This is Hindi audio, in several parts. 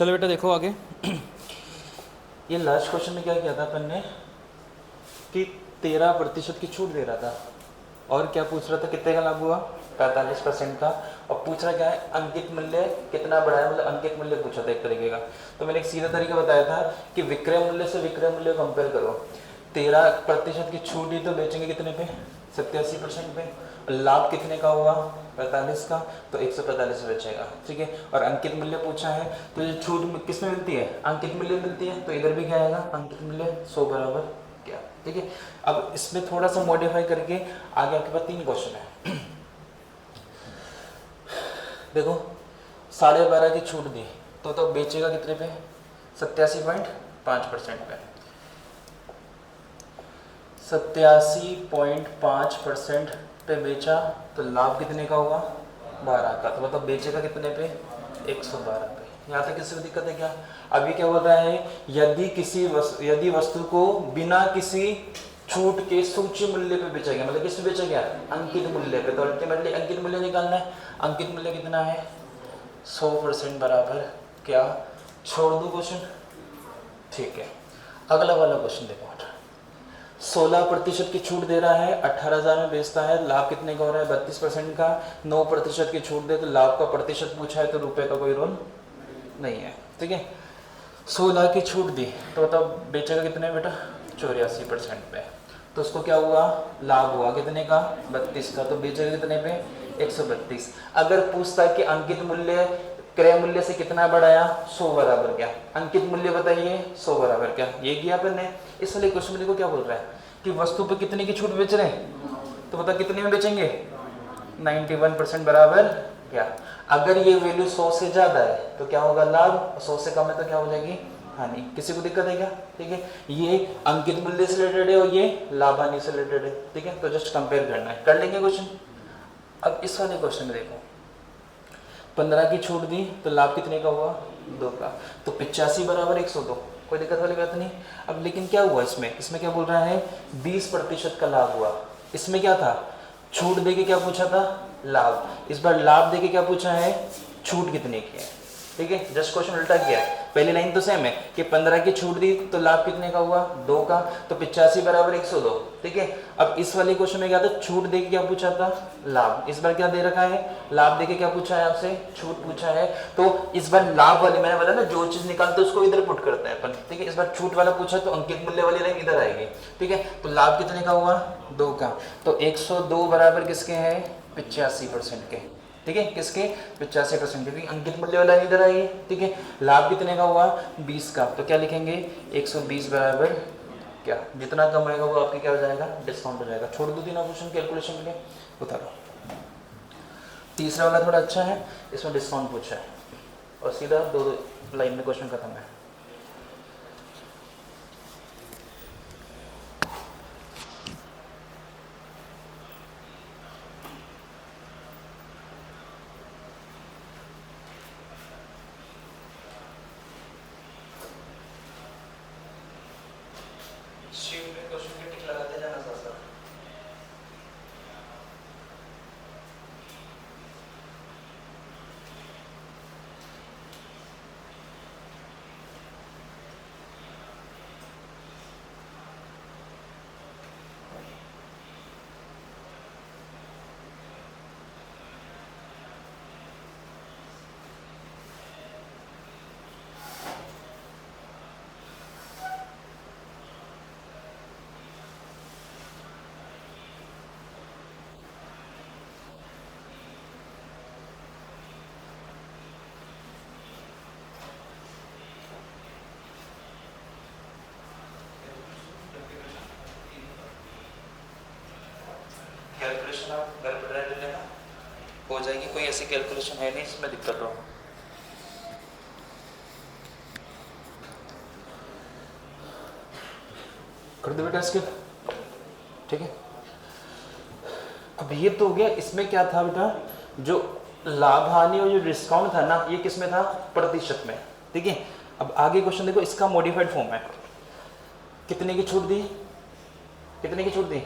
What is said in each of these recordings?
चलो बेटा देखो आगे। ये लास्ट क्वेश्चन में क्या किया था अपन ने कि 13% की छूट दे रहा था और क्या पूछ रहा था कितने का लाभ हुआ 45% का, और पूछ रहा क्या है अंकित मूल्य कितना बढ़ा है, मतलब अंकित मूल्य पूछा था एक तरीके का। तो मैंने एक सीधा तरीका बताया था कि विक्रय मूल्य से विक्रय मूल्य कंपेयर करो। 13% की छूट दी तो बेचेंगे कितने पे 87% पे, लाभ कितने का हुआ 45 का, तो 145 बेचेगा। ठीक है, और अंकित मूल्य पूछा है तो ये छूट किस में मिलती है अंकित मूल्य मिलती है, तो इधर भी क्या आएगा अंकित मूल्य 100 बराबर क्या। ठीक है, अब इसमें थोड़ा सा मॉडिफाई करके आगे आपके पास 3 क्वेश्चन है। देखो 12.5 की छूट दी तो बेचेगा कितने पे 87.5% पे, 87.5% पे बेचा तो लाभ कितने का हुआ 12 का, तो मतलब बेचेगा कितने पे 112 पे। यहाँ तक किसी को दिक्कत है क्या? अभी क्या बोल रहा है यदि वस्तु को बिना किसी छूट के सूची मूल्य पे बेचा गया, मतलब किस पे बेचा गया अंकित मूल्य पे, तो अल्टीमेटली अंकित मूल्य निकालना है। अंकित मूल्य कितना है 100% बराबर क्या, छोड़ दो क्वेश्चन। ठीक है, अगला वाला क्वेश्चन देखो। 16% की छूट दे रहा है 18,000 में बेचता है, लाभ कितने का हो रहा है 32% का। 9% की छूट दे तो लाभ का प्रतिशत पूछा है तो रुपए का कोई रोल नहीं है। ठीक है, 16 की छूट दी तो बताओ बेचेगा कितने बेटा 84% पे, तो उसको क्या हुआ लाभ हुआ कितने का 32 का, तो बेचेगा कितने पे 132। अगर पूछता है कि अंकित मूल्य क्रय मूल्य से कितना बढ़ाया 100 बराबर क्या, अंकित मूल्य बताइए 100 बराबर क्या, ये किया अपन ने। इस वाले क्वेश्चन में देखो क्या बोल रहा है कि वस्तु पे कितने की छूट बेच रहे हैं, तो बता कितने में बेचेंगे 91% बराबर क्या। अगर ये वैल्यू 100 से ज्यादा है तो क्या होगा लाभ, 100 से कम है तो क्या हो जाएगी हानि। किसी को दिक्कत है क्या? ठीक है, ये अंकित मूल्य से रिलेटेड है और ये लाभ हानि से रिलेटेड है। ठीक है, तो जस्ट कंपेयर करना है, कर लेंगे क्वेश्चन। अब इस वाले क्वेश्चन में देखो 15 की छूट दी तो लाभ कितने का हुआ 2 का, तो 85 बराबर 102, कोई दिक्कत वाली बात नहीं। अब लेकिन क्या हुआ इसमें क्या बोल रहा है 20% का लाभ हुआ। इसमें क्या था छूट देके क्या पूछा था लाभ, इस बार लाभ देके क्या पूछा है छूट कितने की है। ठीक है, जस्ट क्वेश्चन उल्टा किया है, पहली लाइन तो सेम है कि 15 की छूट दी तो लाभ कितने का हुआ 2 का, तो 85 बराबर 102। ठीक है, अब इस वाले क्वेश्चन में क्या था छूट देके क्या पूछा था लाभ, इस बार क्या दे रखा है लाभ देके क्या पूछा है आपसे छूट पूछा है, तो इस बार लाभ वाली मैंने बोला ना जो चीज निकालते उसको इधर पुट करते हैं अपन। ठीक है, इस बार छूट वाला पूछा तो अंकित मूल्य वाली लाइन इधर आएगी। ठीक है, तो लाभ कितने का हुआ 2 का, तो 102 बराबर किसके है 85% के। ठीक है, किसके 85%, क्योंकि अंकित मूल्य वाला इधर आएगी। ठीक है, लाभ कितने का हुआ 20 का, तो क्या लिखेंगे 120 बराबर क्या, जितना कम आएगा वो आपके क्या हो जाएगा डिस्काउंट हो जाएगा। छोड़ दो तीनों क्वेश्चन कैलकुलेशन के लिए, उतारो। तीसरा वाला थोड़ा अच्छा है, इसमें डिस्काउंट पूछा है और सीधा 2 लाइन में क्वेश्चन खत्म है। कैलकुलेशन आप घर पर रह लेना हो जाएगी, कोई ऐसी कैलकुलेशन है नहीं इसमें दिक्कत हो। कर दो बेटा इसके। ठीक है, अब ये तो हो गया, इसमें क्या था बेटा जो लाभ हानि और जो डिस्काउंट था ना ये किस में था प्रतिशत में। ठीक है, अब आगे क्वेश्चन देखो, इसका मॉडिफाइड फॉर्म है। कितने की छूट दी, कितने की छूट दी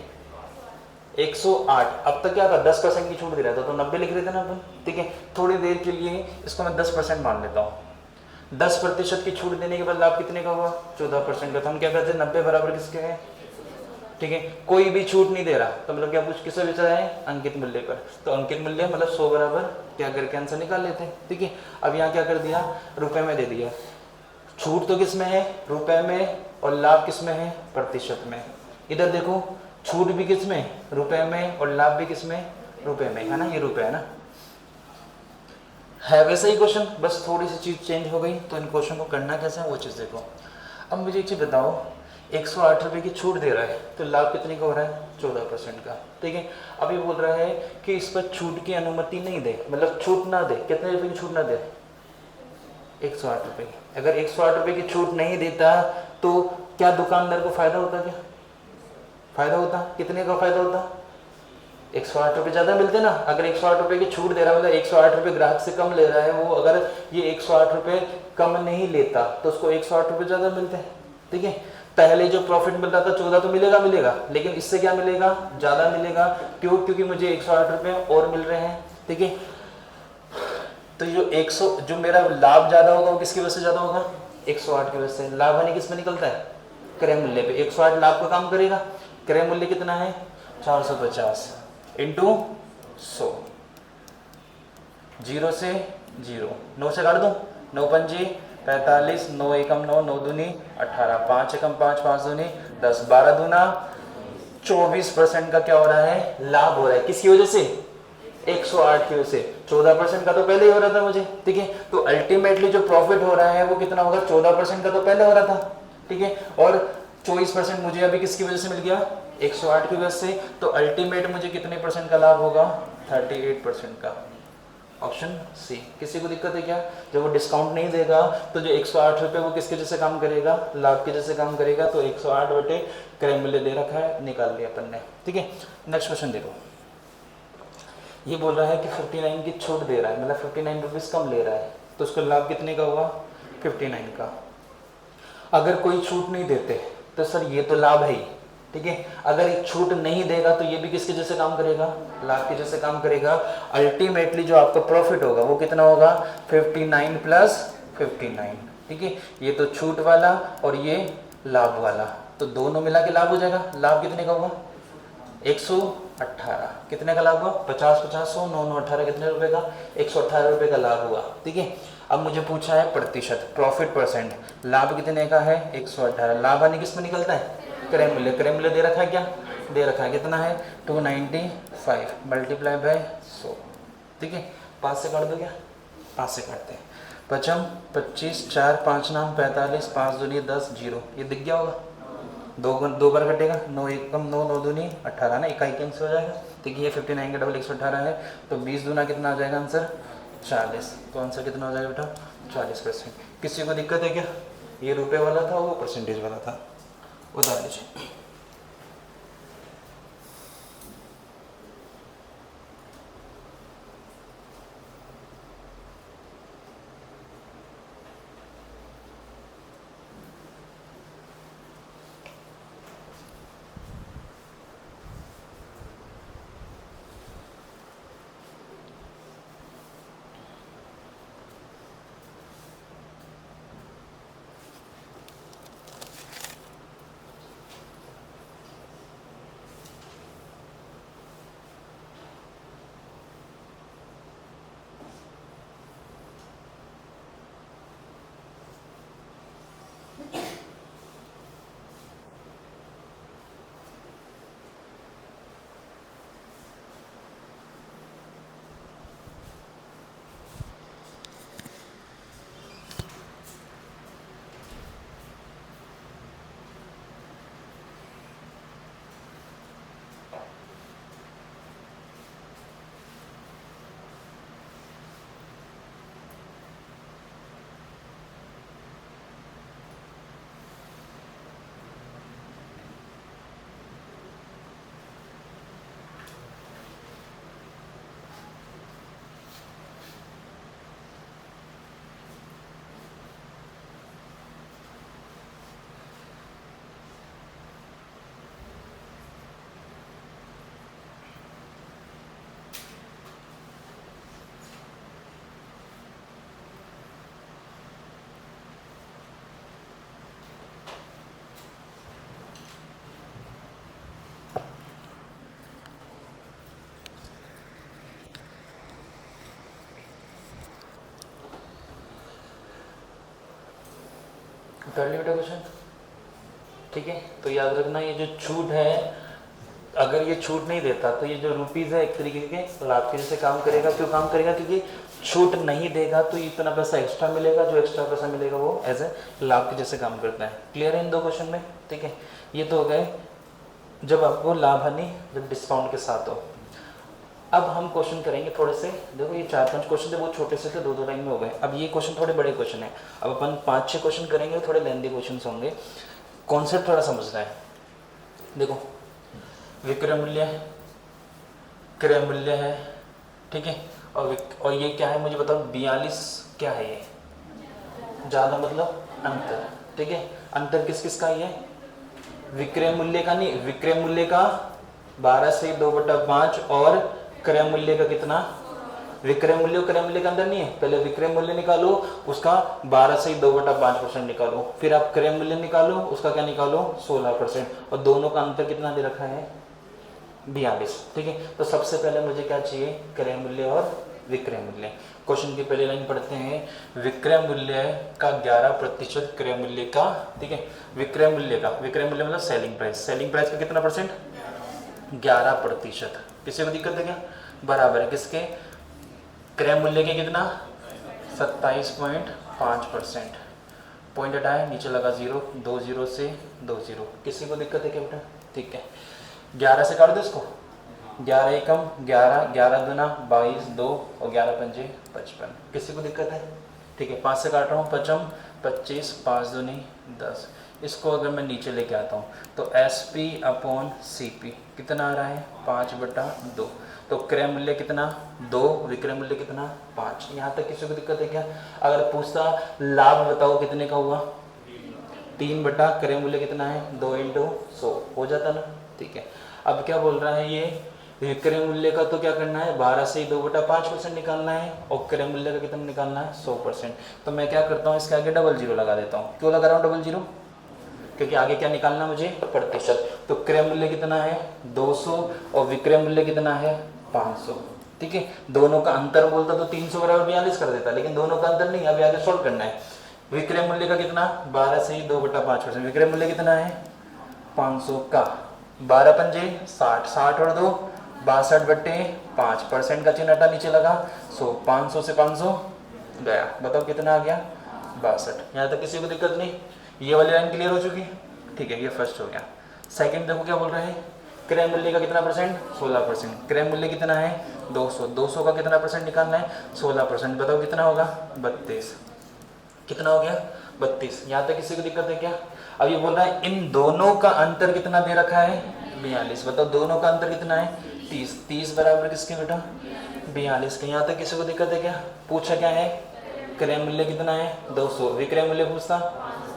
108। अब तक क्या था 10% की छूट दे रहा था तो 90 लिख रहे थे ना अपन। ठीक है, थोड़ी देर के लिए इसको मैं 10% मान लेता हूँ। 10% की छूट देने के बाद लाभ कितने का हुआ? 14% का। तो हम क्या करते हैं, 90 बराबर किसके है? ठीक है, कोई भी छूट नहीं दे रहा तो मतलब क्या कुछ किसे बेच रहा है? अंकित मूल्य पर। तो अंकित मूल्य मतलब 100 बराबर क्या करके आंसर निकाल लेते हैं। ठीक है, अब यहाँ क्या कर दिया, रुपए में दे दिया। छूट तो किस में है? रुपए में, और लाभ किस में है? प्रतिशत में। इधर देखो, छूट भी किस में? रुपए में, और लाभ भी किस में? रुपए में, है ना, ये रुपए है ना। है वैसा ही क्वेश्चन, बस थोड़ी सी चीज चेंज हो गई। तो इन क्वेश्चन को करना कैसे है वो चीज देखो। अब मुझे एक चीज बताओ, 108 रुपये की छूट दे रहा है तो लाभ कितने का हो रहा है? 14% का। ठीक है, अब ये बोल रहा है कि इस पर छूट की अनुमति नहीं दे, मतलब छूट ना दे। कितने रुपए की छूट ना दे? 108 रुपये की। अगर 108 रुपये की छूट नहीं देता तो क्या दुकानदार को फायदा होता? क्या फायदा होता? कितने का फायदा होता? 108 रुपये ज़्यादा मिलते ना। अगर 108 रुपये की छूट दे रहा है, मतलब 108 रुपये ग्राहक से कम ले रहा है वो, अगर ये 108 रुपये कम नहीं लेता तो उसको 108 रुपये ज़्यादा मिलते हैं। ठीक है, पहले जो प्रॉफिट मिल रहा था 14 तो मिलेगा, लेकिन इससे क्या मिलेगा? ज़्यादा मिलेगा। क्यों? क्योंकि मुझे 108 रुपये और मिल रहे हैं। ठीक है, तो जो मेरा लाभ ज़्यादा होगा वो किसकी वजह से ज़्यादा होगा? 108 की वजह से। लाभ हानि किस में निकलता है? क्रय मूल्य पे। 108 लाभ का काम करेगा। क्रय मूल्य कितना है? 450 इंटू 100। 0 से 0, 9 से काट दूँ, 9 पंजी 45, 9 एकम 9, 9 दूनी 18, 5 एकम 5, 5 दूनी 10, 12 दूना 24% का क्या हो रहा है? लाभ हो रहा है। किसकी वजह से? 108 की वजह से। 14% का तो पहले ही हो रहा था मुझे। ठीक है, तो अल्टीमेटली जो प्रॉफिट हो रहा है वो कितना होगा? 14% का तो पहले हो रहा था। ठीक है, और 24% मुझे अभी किसकी वजह से मिल गया? 108 की वजह से। तो अल्टीमेट मुझे कितने परसेंट का लाभ होगा? 38% का। Option C. किसी को दिक्कत है क्या? जब वो डिस्काउंट नहीं देगा तो जो 108 रुपये वो किसके जैसे काम करेगा? लाभ के जैसे काम करेगा। तो 108 बटे क्रय मूल्य दे रखा है, निकाल लिया अपन ने। ठीक है, नेक्स्ट क्वेश्चन देखो। ये बोल रहा है कि 59 की छूट दे रहा है, मतलब 59 रुपीज़ कम ले रहा है, तो उसका लाभ कितने का हुआ? 59 का। अगर कोई छूट नहीं देते तो सर ये तो लाभ है ही। ठीक है, अगर एक छूट नहीं देगा तो ये भी किसके जैसे काम करेगा? लाभ के जैसे काम करेगा। अल्टीमेटली जो आपका प्रॉफिट होगा वो कितना होगा? 59 प्लस 59। ठीक है, ये तो छूट वाला और ये लाभ वाला, तो दोनों मिला के लाभ हो जाएगा। लाभ कितने का होगा? 118। कितने का लाभ हुआ? 50 50 100 9 9 18 कितने रुपए का? 118 रुपए का लाभ हुआ। ठीक है, अब मुझे पूछा है प्रतिशत, प्रॉफिट परसेंट। लाभ कितने का है? 118। लाभ हानि किस में निकलता है? क्रय मूल्य। क्रय मूल्य दे रखा है क्या? दे रखा है। कितना है? 295 मल्टीप्लाई बाय 100। ठीक है, 5 से काट दो क्या? 5 से काटते हैं। 55 25 4 5 नाम 45 5 दूनी 10 0। ये दिख गया होगा? दो बार कटेगा। 9 एकम 9 9 दूनी 18 ना, इकाई के अंक से हो जाएगा। ठीक है, ये 59 का डबल 118 है, तो 20 दूना कितना आ जाएगा आंसर? 40। तो आंसर कितना हो जाएगा बेटा? 40%। किसी को दिक्कत है क्या? ये रुपए वाला था, वो परसेंटेज वाला था, बता लीजिए। कर लिया बेटा क्वेश्चन, ठीक है। तो याद रखना ये जो छूट है, अगर ये छूट नहीं देता तो ये जो रुपीज़ है एक तरीके के लाभ के जैसे काम करेगा। क्यों काम करेगा? क्योंकि छूट नहीं देगा तो इतना पैसा एक्स्ट्रा मिलेगा, जो एक्स्ट्रा पैसा मिलेगा वो एज ए लाभ के जैसे काम करता है। क्लियर है इन दो क्वेश्चन में? ठीक है, ये तो हो गए जब आपको लाभ हानि जब डिस्काउंट के साथ हो। अब हम क्वेश्चन करेंगे थोड़े से, देखो ये 4-5 क्वेश्चन थे, बहुत छोटे से थे, 2-2 लाइन में हो गए। अब ये क्वेश्चन थोड़े बड़े क्वेश्चन है, अब अपन 5-6 क्वेश्चन करेंगे, थोड़े लेंदी क्वेश्चन होंगे, कॉन्सेप्ट थोड़ा समझना है। देखो विक्रय मूल्य, क्रय मूल्य है, ठीक है, और ये क्या है मुझे बताओ, 42 क्या है ये? ज़्यादा मतलब अंतर, ठीक है। अंतर किस किस का ये? विक्रय मूल्य का नहीं, विक्रय मूल्य का 12 से 2/5 और क्रय मूल्य का कितना? विक्रय मूल्य और क्रय मूल्य के अंदर नहीं है, पहले विक्रय मूल्य निकालो, उसका 12 से 2/5% निकालो, फिर आप क्रय मूल्य निकालो, उसका क्या निकालो? 16%, और दोनों का अंतर कितना दे रखा है? 42, ठीक है। तो सबसे पहले मुझे क्या चाहिए? क्रय मूल्य और विक्रय मूल्य। क्वेश्चन की पहली लाइन पढ़ते हैं, विक्रय मूल्य का 11% क्रय मूल्य का, ठीक है। विक्रय मूल्य का, विक्रय मूल्य मतलब सेलिंग प्राइस, सेलिंग प्राइस का कितना परसेंट? 11%। किसी को दिक्कत है क्या? बराबर है किसके? क्रय मूल्य के कितना? 27.5%। पॉइंट हटाए, नीचे लगा 0, 2 0 से 2 0। किसी को दिक्कत है क्या बेटा? ठीक है, 11 से काट दो इसको, 11 एकम 11, 11 दूना 22, 2 और 11 पंजे 55। किसी को दिक्कत है? ठीक है, 5 से काट रहा हूँ, 55 25, 5 दूनी 10। इसको अगर मैं नीचे लेके आता हूँ तो SP/CP कितना आ रहा है? 5/2। तो क्रय मूल्य कितना? 2, विक्रय मूल्य कितना? 5। यहाँ तक किसी को दिक्कत है क्या? अगर पूछता लाभ बताओ कितने का हुआ? 3 क्रय मूल्य कितना है? 2 × 100 हो जाता ना, ठीक है। अब क्या बोल रहा है ये, विक्रय मूल्य का तो क्या करना है? 12 से 2/5% निकालना है, और क्रय मूल्य का कितना निकालना है? 100%। तो मैं क्या करता हूँ, इसके आगे 00 लगा देता हूँ। क्यों लगा रहा हूँ 00? क्योंकि आगे क्या निकालना मुझे? प्रतिशत। तो क्रय मूल्य कितना है? 200, और विक्रय मूल्य कितना है? 500, ठीक है। दोनों का अंतर बोलता तो 300 = 42 कर देता, लेकिन दोनों का अंतर नहीं, अभी आगे सॉल्व करना है। विक्रय मूल्य का कितना? 12 से 2/5%। विक्रय मूल्य कितना है? 500 का 12 पंजे 60, 60 और 2 62/5%। का चिन्ह हटा, नीचे लगा 100, 500 से 500 गया, बताओ कितना आ गया? 62। यहाँ तक किसी को दिक्कत नहीं? ये वाली लाइन क्लियर हो चुकी, ठीक है। ये फर्स्ट हो गया। सेकंड देखो क्या बोल रहे हैं, क्रय मूल्य का कितना परसेंट? 16%। क्रय मूल्य कितना है? 200, 200 का कितना परसेंट निकालना है? 16%। बताओ कितना होगा? 32। कितना हो गया? 32। यहाँ तक किसी को दिक्कत है क्या? अब ये बोल रहा है इन दोनों का अंतर कितना दे रखा है? 42। बताओ दोनों का अंतर कितना है? 30। 30 बराबर किसके बेटा? 42 के। यहाँ तक किसी को दिक्कत है क्या? पूछा क्या है? क्रय मूल्य कितना है? 200। विक्रय मूल्य पूछता,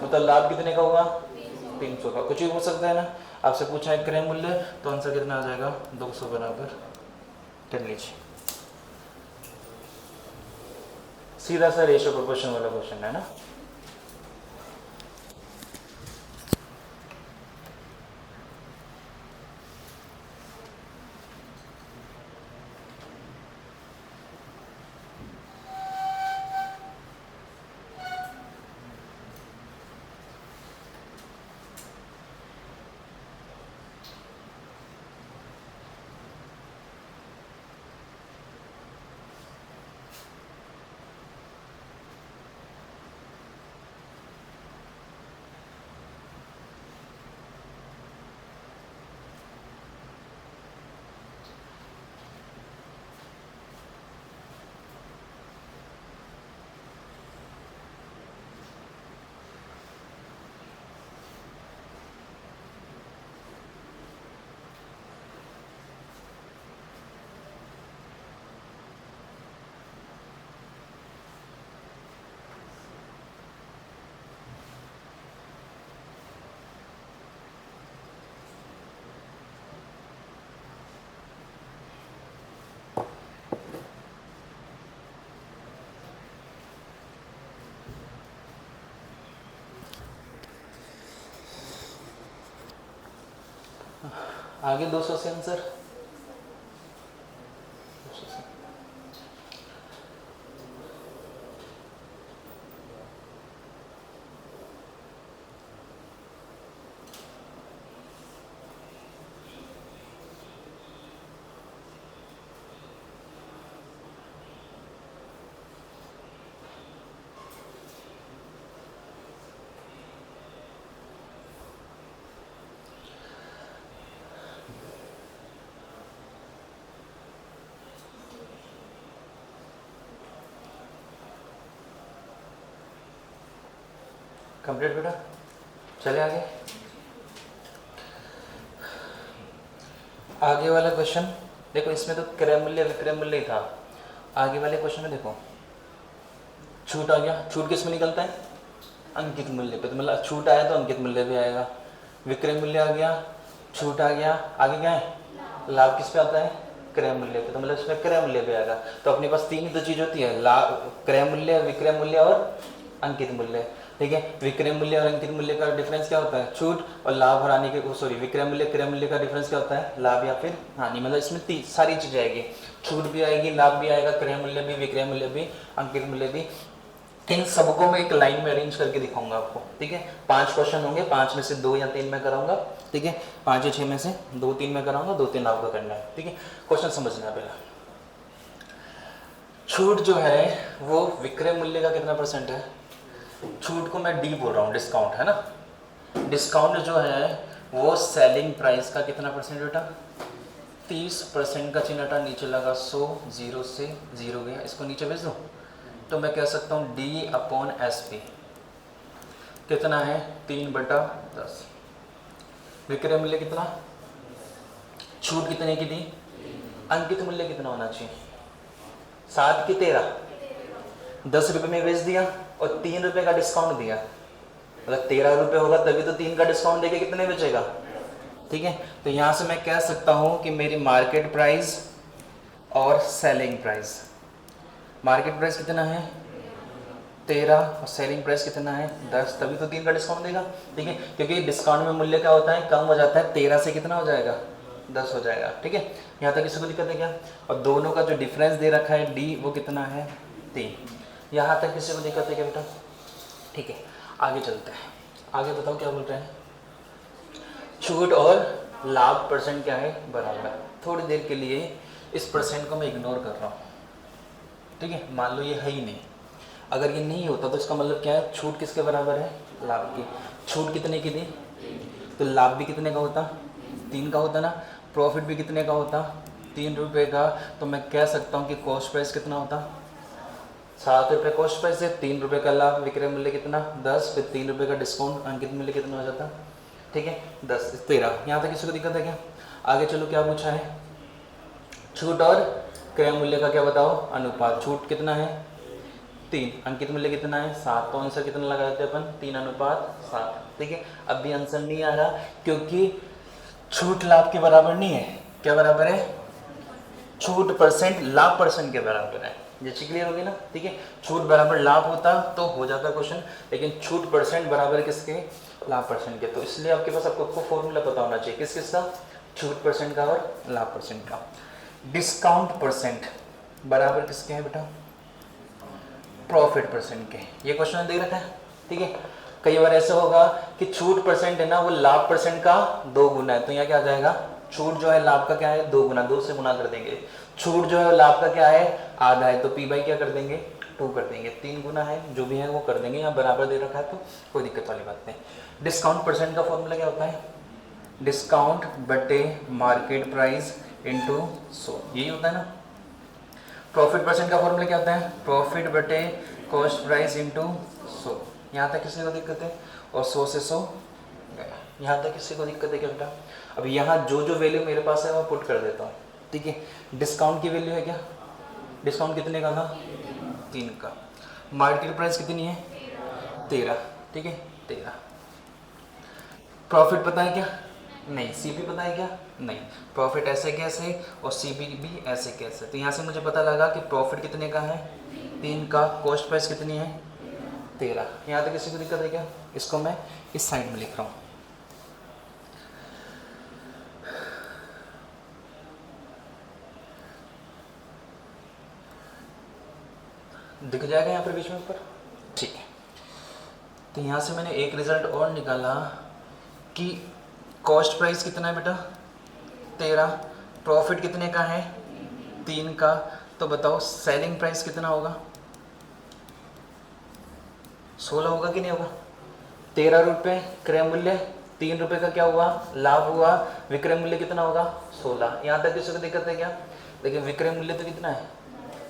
मतलब लाभ कितने का होगा? 300 का। कुछ भी पूछ सकता है ना। आपसे पूछा है क्रय मूल्य, तो आंसर कितना आ जाएगा? 200 बराबर। कर लीजिए, सीधा सा रेशियो प्रोपोर्शन वाला क्वेश्चन है ना। आगे 200 से आंसर, 200 से। कंप्लीट बेटा, चले आगे। आगे वाला क्वेश्चन देखो, इसमें तो क्रय मूल्य विक्रय मूल्य ही था। आगे वाले क्वेश्चन में देखो छूट आ गया, छूट किस में निकलता है? अंकित मूल्य पे। तो मतलब छूट आया तो अंकित मूल्य भी आएगा। विक्रय मूल्य आ गया, छूट आ गया, आगे क्या है? लाभ किस पे आता है? क्रय मूल्य पे। तो मतलब इसमें क्रय मूल्य भी आएगा। तो अपने पास तीन ही तो चीज होती है, लाभ, क्रय मूल्य, विक्रय मूल्य और अंकित मूल्य। ठीक है, विक्रय मूल्य और अंकित मूल्य का डिफरेंस क्या होता है? छूट। और लाभ और हानि के, सॉरी, विक्रय मूल्य क्रय मूल्य का डिफरेंस क्या होता है? लाभ या फिर हानि। मतलब इसमें सारी चीजें आएगी, छूट भी आएगी, लाभ भी आएगा, क्रय मूल्य भी, विक्रय मूल्य भी, अंकित मूल्य भी। इन सबको मैं एक लाइन में अरेंज करके दिखाऊंगा आपको। ठीक है, 5 क्वेश्चन होंगे, 5 में से 2 या 3 मैं कराऊंगा। ठीक है, 5 या 6 में से 2-3 मैं कराऊंगा, 2-3 आपको करना है। ठीक है, क्वेश्चन समझना पहला। छूट जो है वो विक्रय मूल्य का कितना परसेंट है? छूट को मैं डी बोल रहा हूँ, डिस्काउंट है ना। डिस्काउंट जो है वो सेलिंग प्राइस का कितना परसेंट बेटा? 30% का चिन्ह हटा, नीचे लगा 100, 0 से 0 गया, इसको नीचे भेज दो। तो मैं कह सकता हूँ D/SP कितना है? 3/10। विक्रय मूल्य कितना? छूट कितने की दी? अंकित मूल्य कितना होना चाहिए? 7 की 13, 10 रुपये में बेच दिया और 3 रुपये का डिस्काउंट दिया। मतलब 13 रुपये होगा तभी तो 3 का डिस्काउंट देके कितने बेचेगा? ठीक है, तो यहाँ से मैं कह सकता हूँ कि मेरी मार्केट प्राइस और सेलिंग प्राइस, मार्केट प्राइस कितना है? 13 और सेलिंग प्राइस कितना है? 10, तभी तो 3 का डिस्काउंट देगा। ठीक है, क्योंकि डिस्काउंट में मूल्य क्या होता है? कम हो जाता है, 13 से कितना हो जाएगा? 10 हो जाएगा। ठीक है, यहाँ तक किसी को दिक्कत है क्या? और दोनों का जो डिफरेंस दे रखा है डी, वो कितना है? 3। यहाँ तक किसी को दिक्कत है क्या बेटा? ठीक है, आगे चलते हैं। आगे बताओ क्या बोल रहे हैं? छूट और लाभ परसेंट क्या है? बराबर। थोड़ी देर के लिए इस परसेंट को मैं इग्नोर कर रहा हूँ। ठीक है, मान लो ये है ही नहीं। अगर ये नहीं होता तो इसका मतलब क्या है? छूट किसके बराबर है? लाभ की। छूट कितने की दी? तो लाभ भी कितने का होता? 3 का होता ना। प्रॉफिट भी कितने का होता? 3 रुपये का। तो मैं कह सकता हूँ कि कॉस्ट प्राइस कितना होता? 7 रुपये कॉस्ट प्राइस है, 3 रुपये का लाभ, विक्रय मूल्य कितना? 10, फिर 3 रुपये का डिस्काउंट, अंकित मूल्य कितना हो जाता? ठीक है, 10, 13। यहाँ तक किसी को दिक्कत है क्या? आगे चलो, क्या पूछा है? छूट और क्रय मूल्य का क्या बताओ? अनुपात। छूट कितना है? 3, अंकित मूल्य कितना है? 7। तो आंसर कितना लगा देते अपन? 3:7। ठीक है, अब भी आंसर नहीं आ रहा क्योंकि छूट लाभ के बराबर नहीं है। क्या बराबर है? छूट परसेंट लाभ परसेंट के बराबर है। जैसे क्लियर होगी ना? ठीक है, छूट बराबर लाभ होता तो हो जाता क्वेश्चन, लेकिन छूट परसेंट बराबर किसके? लाभ परसेंट के। तो इसलिए आपके पास आपको फॉर्मूला पता होना चाहिए, किस किसका? छूट परसेंट का और लाभ परसेंट का। डिस्काउंट परसेंट बराबर किसके हैं बेटा? प्रॉफिट परसेंट के। ये क्वेश्चन दे रखा है। ठीक है, कई बार ऐसा होगा कि छूट परसेंट है ना, वो लाभ परसेंट का 2 गुना है। तो यहाँ क्या आ जाएगा? छूट जो है लाभ का क्या है? 2 गुना, 2 से गुना कर देंगे। छूट जो है लाभ का क्या है? आधा है, तो P/, क्या कर देंगे? 2 कर देंगे। 3 गुना है, जो भी है वो कर देंगे। यहाँ बराबर दे रखा है तो कोई दिक्कत वाली बात नहीं। डिस्काउंट परसेंट का फॉर्मूला क्या होता है? डिस्काउंट बटे मार्केट प्राइस इंटू 100, यही होता है ना। प्रॉफिट परसेंट का फॉर्मूला क्या होता है? प्रॉफिट बटे कॉस्ट प्राइस इंटू 100। यहाँ तक किसी को दिक्कत है? और 100 से 100 गया। यहाँ तक किसी को दिक्कत है क्या बेटा? अब यहाँ जो जो वैल्यू मेरे पास है वो पुट कर देता हूँ। ठीक है, डिस्काउंट की वैल्यू है क्या? डिस्काउंट कितने का था? 3 का। मार्केट प्राइस कितनी है? 13। ठीक है, 13। प्रॉफिट पता है क्या? नहीं। सीपी पता है क्या? नहीं। प्रॉफिट ऐसे कैसे और सीपी भी ऐसे कैसे? तो यहाँ से मुझे पता लगा कि प्रॉफिट कितने का है? 3 का। कॉस्ट प्राइस कितनी है? 13। यहाँ तक किसी को दिक्कत है क्या? इसको मैं इस साइड में लिख रहा हूँ। दिख जाएगा यहाँ पर बीच में ऊपर? ठीक है, तो यहाँ से मैंने एक रिजल्ट और निकाला कि कॉस्ट प्राइस कितना है बेटा? 13। प्रॉफिट कितने का है? 3 का। तो बताओ सेलिंग प्राइस कितना होगा? 16 होगा कि नहीं होगा? 13 रुपये क्रय मूल्य, 3 रुपये का क्या हुआ? लाभ हुआ। विक्रय मूल्य कितना होगा? 16। यहाँ तक किसी को दिक्कत है क्या? लेकिन विक्रय मूल्य तो कितना है?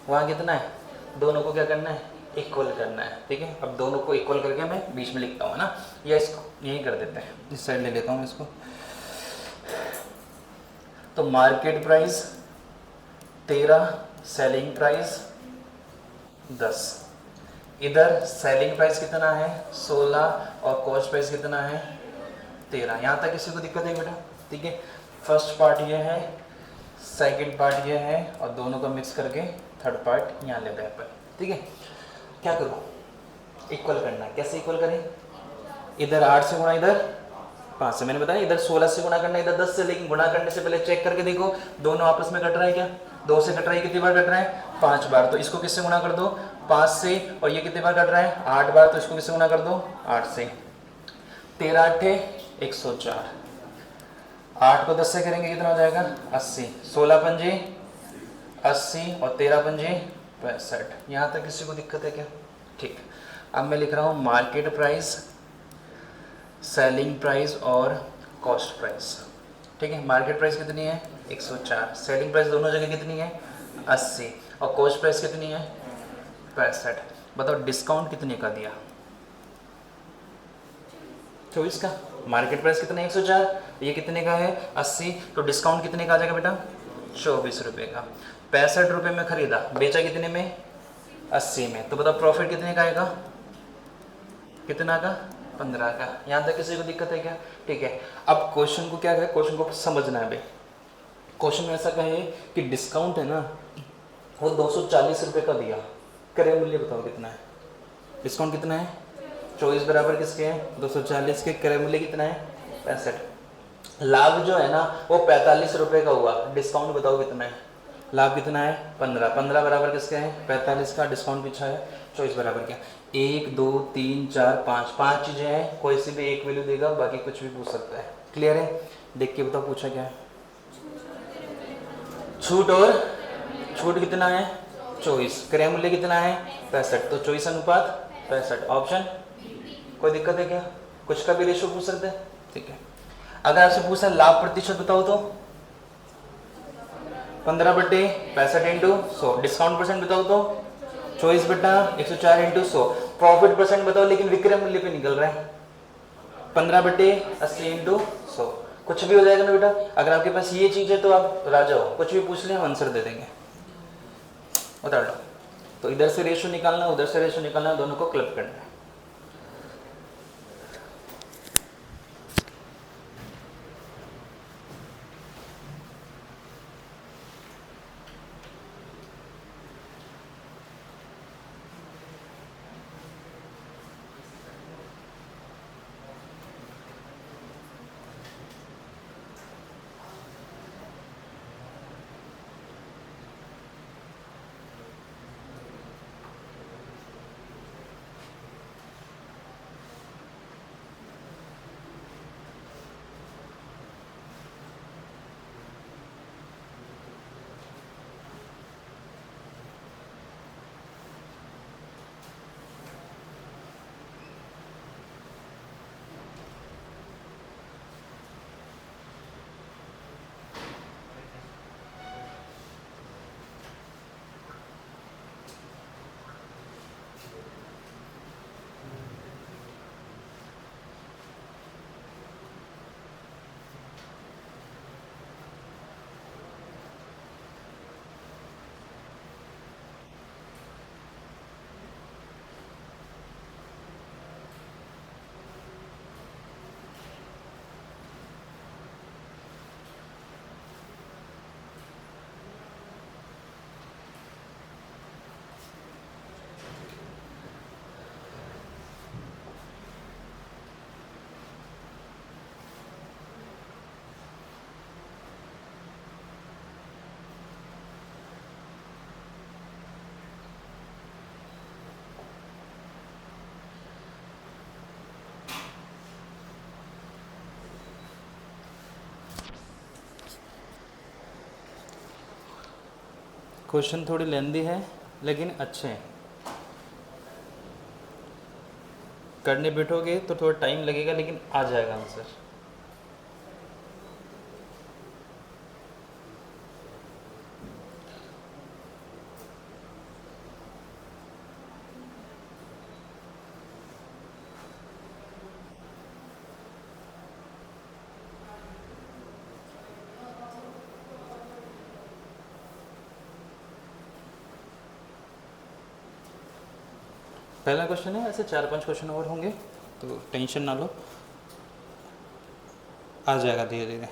वहाँ कितना है? दोनों को क्या करना है? इक्वल करना है, ठीक है। अब दोनों को इक्वल करके मैं बीच में लिखता हूँ ना, या इसको यही कर देते हैं, इस साइड ले लेता हूँ इसको। तो मार्केट प्राइस 13, सेलिंग प्राइस 10। इधर सेलिंग प्राइस कितना है 16 और कॉस्ट प्राइस कितना है 13। यहाँ तक किसी को दिक्कत है बेटा? ठीक है, फर्स्ट पार्ट ये है, सेकंड पार्ट ये है, और दोनों को मिक्स करके थर्ड पार्ट यहाँ ले हैं अपन, ठीक है। क्या करूँ, इक्वल करना है। कैसे इक्वल करें? इधर 8 से गुणा इधर 5 से, मैंने बताया इधर 16 से गुणा करना इधर 10 से, लेकिन गुणा करने से पहले चेक करके देखो दोनों आपस में कट रहा है क्या? 2 से कट रहा है, कितनी बार कट रहा है? 5 बार। तो इसको किससे गुणा कर दो? 5 से। और ये कितनी बार कट रहा है? 8 बार। तो इसको किससे गुणा कर दो? 8 से। 13 8 104। 8 को 10 से करेंगे कितना हो जाएगा? 80। 16 पंजे 80 और 13 पंजे 65। यहाँ तक किसी को दिक्कत है क्या? ठीक। अब मैं लिख रहा हूँ मार्केट प्राइस, सेलिंग प्राइस और कॉस्ट प्राइस, ठीक है। मार्केट प्राइस कितनी है? 104। सेलिंग प्राइस दोनों जगह कितनी है? 80। और कॉस्ट प्राइस कितनी है? 65। बताओ डिस्काउंट कितने का दिया? 24 का। मार्केट प्राइस कितना है? 104। ये कितने का है? 80। तो डिस्काउंट कितने का आ जाएगा बेटा? 24 रुपये का। 65 रुपये में खरीदा, बेचा कितने में? 80 में। तो बताओ प्रॉफिट कितने का आएगा? कितना का? 15 का। यहाँ तक किसी को दिक्कत है क्या? ठीक है। अब क्वेश्चन को क्या है, क्वेश्चन को समझना है भाई। क्वेश्चन में ऐसा कहे कि डिस्काउंट है ना वो 240 रुपये का दिया, क्रय मूल्य बताओ कितना है? डिस्काउंट कितना है? 24 बराबर किसके हैं? 240 के। क्रय मूल्य कितना है? 65। लाभ जो है ना वो 45 रुपये का हुआ, डिस्काउंट बताओ कितना है? लाभ कितना है? 15। 15 बराबर किसके हैं? 45 का। डिस्काउंट पीछा है 24 बराबर क्या? 1 2 3 4 5, 5 चीजें हैं, कोई सी भी एक वैल्यू देगा, बाकी कुछ भी पूछ सकता है। क्लियर है? देख के बताओ पूछा क्या है? छूट। और छूट कितना है? 24। क्रय मूल्य कितना है? 65। तो 24 अनुपात 65 ऑप्शन। कोई दिक्कत है क्या? कुछ का भी रेशो पूछ सकते हैं, ठीक है। अगर आपसे पूछा लाभ प्रतिशत बताओ तो 15/65 इंटू 100। डिस्काउंट परसेंट बताओ तो 24/104 इंटू 100। प्रॉफिट परसेंट बताओ, लेकिन विक्रय मूल्य पे निकल रहा है 15/80 इंटू 100। कुछ भी हो जाएगा ना बेटा। अगर आपके पास ये चीज है तो आप राजा हो, कुछ भी पूछ ले हम आंसर दे देंगे। बता लो। तो इधर से रेशो निकालना, उधर से रेशो निकालना, दोनों को क्लब करना है। क्वेश्चन थोड़ी लेंदी है लेकिन अच्छे हैं। करने बैठोगे तो थोड़ा टाइम लगेगा, लेकिन आ जाएगा आंसर। पहला क्वेश्चन है, ऐसे 4-5 क्वेश्चन और होंगे तो टेंशन ना लो, आ जाएगा धीरे धीरे।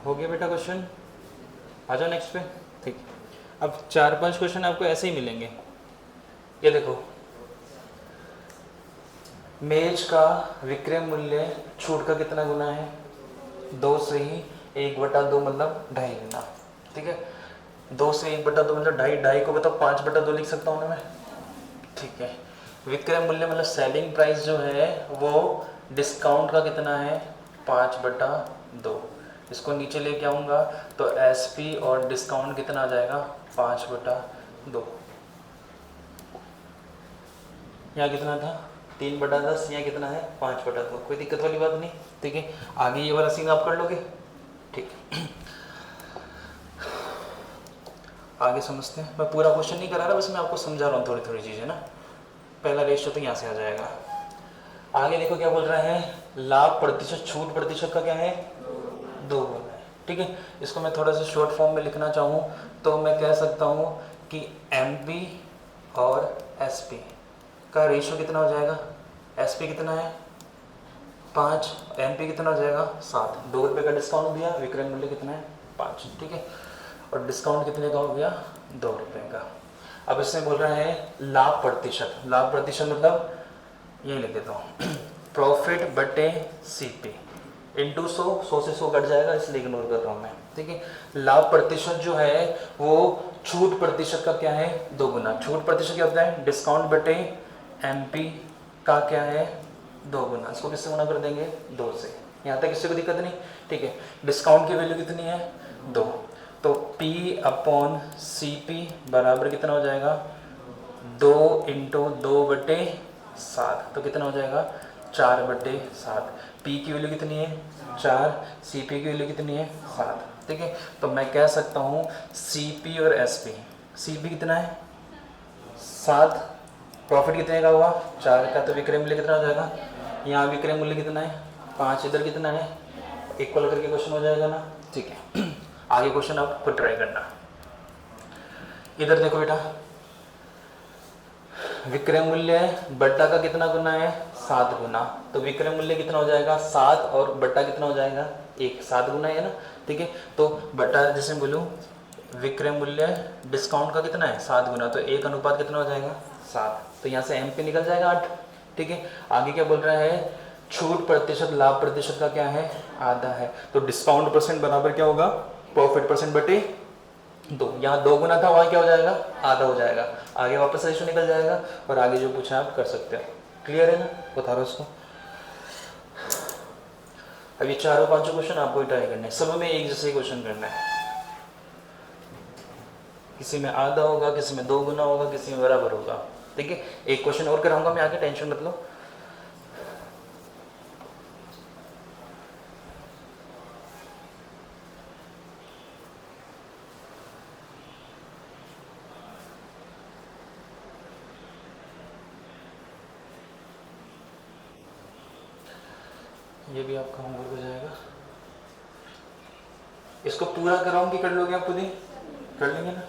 हो गया बेटा क्वेश्चन, आ जाओ नेक्स्ट पे। ठीक, अब 4-5 क्वेश्चन आपको ऐसे ही मिलेंगे। ये देखो, मेज का विक्रय मूल्य छूट का कितना गुना है? 2 से ही 1/2 मतलब 2.5 गुना। ठीक है, 2 से 1/2 मतलब 2.5 को बताओ 5/2 लिख सकता हूँ ना मैं। ठीक है, विक्रय मूल्य मतलब सेलिंग प्राइस जो है वो डिस्काउंट का कितना है? 5/2। इसको नीचे लेके आऊँगा तो एसपी और डिस्काउंट कितना आ जाएगा? 5/2। यहाँ कितना था? 3/10। यहाँ कितना है? 5/2। कोई दिक्कत वाली बात नहीं। ठीक है, आगे ये वाला सीन आप कर लोगे। ठीक है, आगे समझते हैं। मैं पूरा क्वेश्चन नहीं करा रहा, बस मैं आपको समझा रहा हूँ थोड़ी थोड़ी चीज़ें ना। पहला रेशियो तो यहाँ से आ जाएगा। आगे देखो क्या बोल रहा है, लाभ प्रतिशत छूट प्रतिशत का क्या है? 2 गुना है। ठीक है, इसको मैं थोड़ा सा शॉर्ट फॉर्म में लिखना चाहूँ तो मैं कह सकता हूँ कि एमपी और एसपी का रेशियो कितना हो जाएगा? एसपी कितना है? 5, एमपी कितना हो जाएगा? 7। 2 रुपये का डिस्काउंट दिया, विक्रय मूल्य कितना है? 5। ठीक है, और डिस्काउंट कितने का हो गया? 2 रुपये का। अब इसमें बोल रहा है लाभ प्रतिशत। लाभ प्रतिशत मतलब ये लिख देता हूँ प्रॉफिट बटे सीपी इंटू 100 से 100 कट जाएगा, इसलिए इग्नोर कर रहा हूँ मैं। ठीक है, लाभ प्रतिशत जो है वो छूट प्रतिशत का क्या है? 2 गुना। छूट प्रतिशत क्या होता है? डिस्काउंट बटे एमपी का क्या है? 2 गुना। इसको किससे गुना कर देंगे? 2 से। यहाँ तक किसी को दिक्कत नहीं। ठीक है, डिस्काउंट की वैल्यू कितनी है? 2। तो P/CP बराबर कितना हो जाएगा? 2 × 2/7। तो कितना हो जाएगा? 4/7। P की वैल्यू कितनी है? 4। CP की वैल्यू कितनी है? 7। ठीक है, तो मैं कह सकता हूँ CP और SP। CP कितना है? 7। प्रॉफिट कितने का हुआ? 4 का। तो विक्रय मूल्य कितना हो जाएगा? यहाँ विक्रय मूल्य कितना है? 5। इधर कितना है? इक्वल करके क्वेश्चन हो जाएगा ना। ठीक है, आगे क्वेश्चन आपको ट्राई करना। इधर देखो बेटा, विक्रय मूल्य बट्टा का कितना गुना है? 7 गुना। तो विक्रय मूल्य कितना हो जाएगा? 7 और बट्टा कितना हो जाएगा? 1। 7 गुना है ना। ठीक है, तो बट्टा जैसे बोलूँ विक्रय मूल्य डिस्काउंट का कितना है? 7 गुना। तो 1 अनुपात कितना हो जाएगा? 7। तो यहाँ से एम पे निकल जाएगा 8। ठीक है, आगे क्या बोल रहा है? छूट प्रतिशत लाभ प्रतिशत का क्या है? आधा है। तो डिस्काउंट परसेंट बराबर क्या होगा? प्रॉफिट परसेंट बटे 2। यहाँ 2 गुना था, वहाँ क्या हो जाएगा? आधा हो जाएगा। आगे वापस रेशो निकल जाएगा और आगे जो पूछा आप कर सकते हो। क्लियर है ना? बता रहा उसको। अब ये 4-5 क्वेश्चन आपको ट्राई करने हैं, सब में एक जैसे क्वेश्चन करना है। किसी में आधा होगा, किसी में 2 गुना होगा, किसी में बराबर होगा। ठीक है, एक क्वेश्चन और कराऊंगा मैं आगे, टेंशन मत लो। ये भी आपका होमवर्क हो जाएगा। इसको पूरा कराऊं कि कर लोगे आप खुद ही? कर लेंगे ना?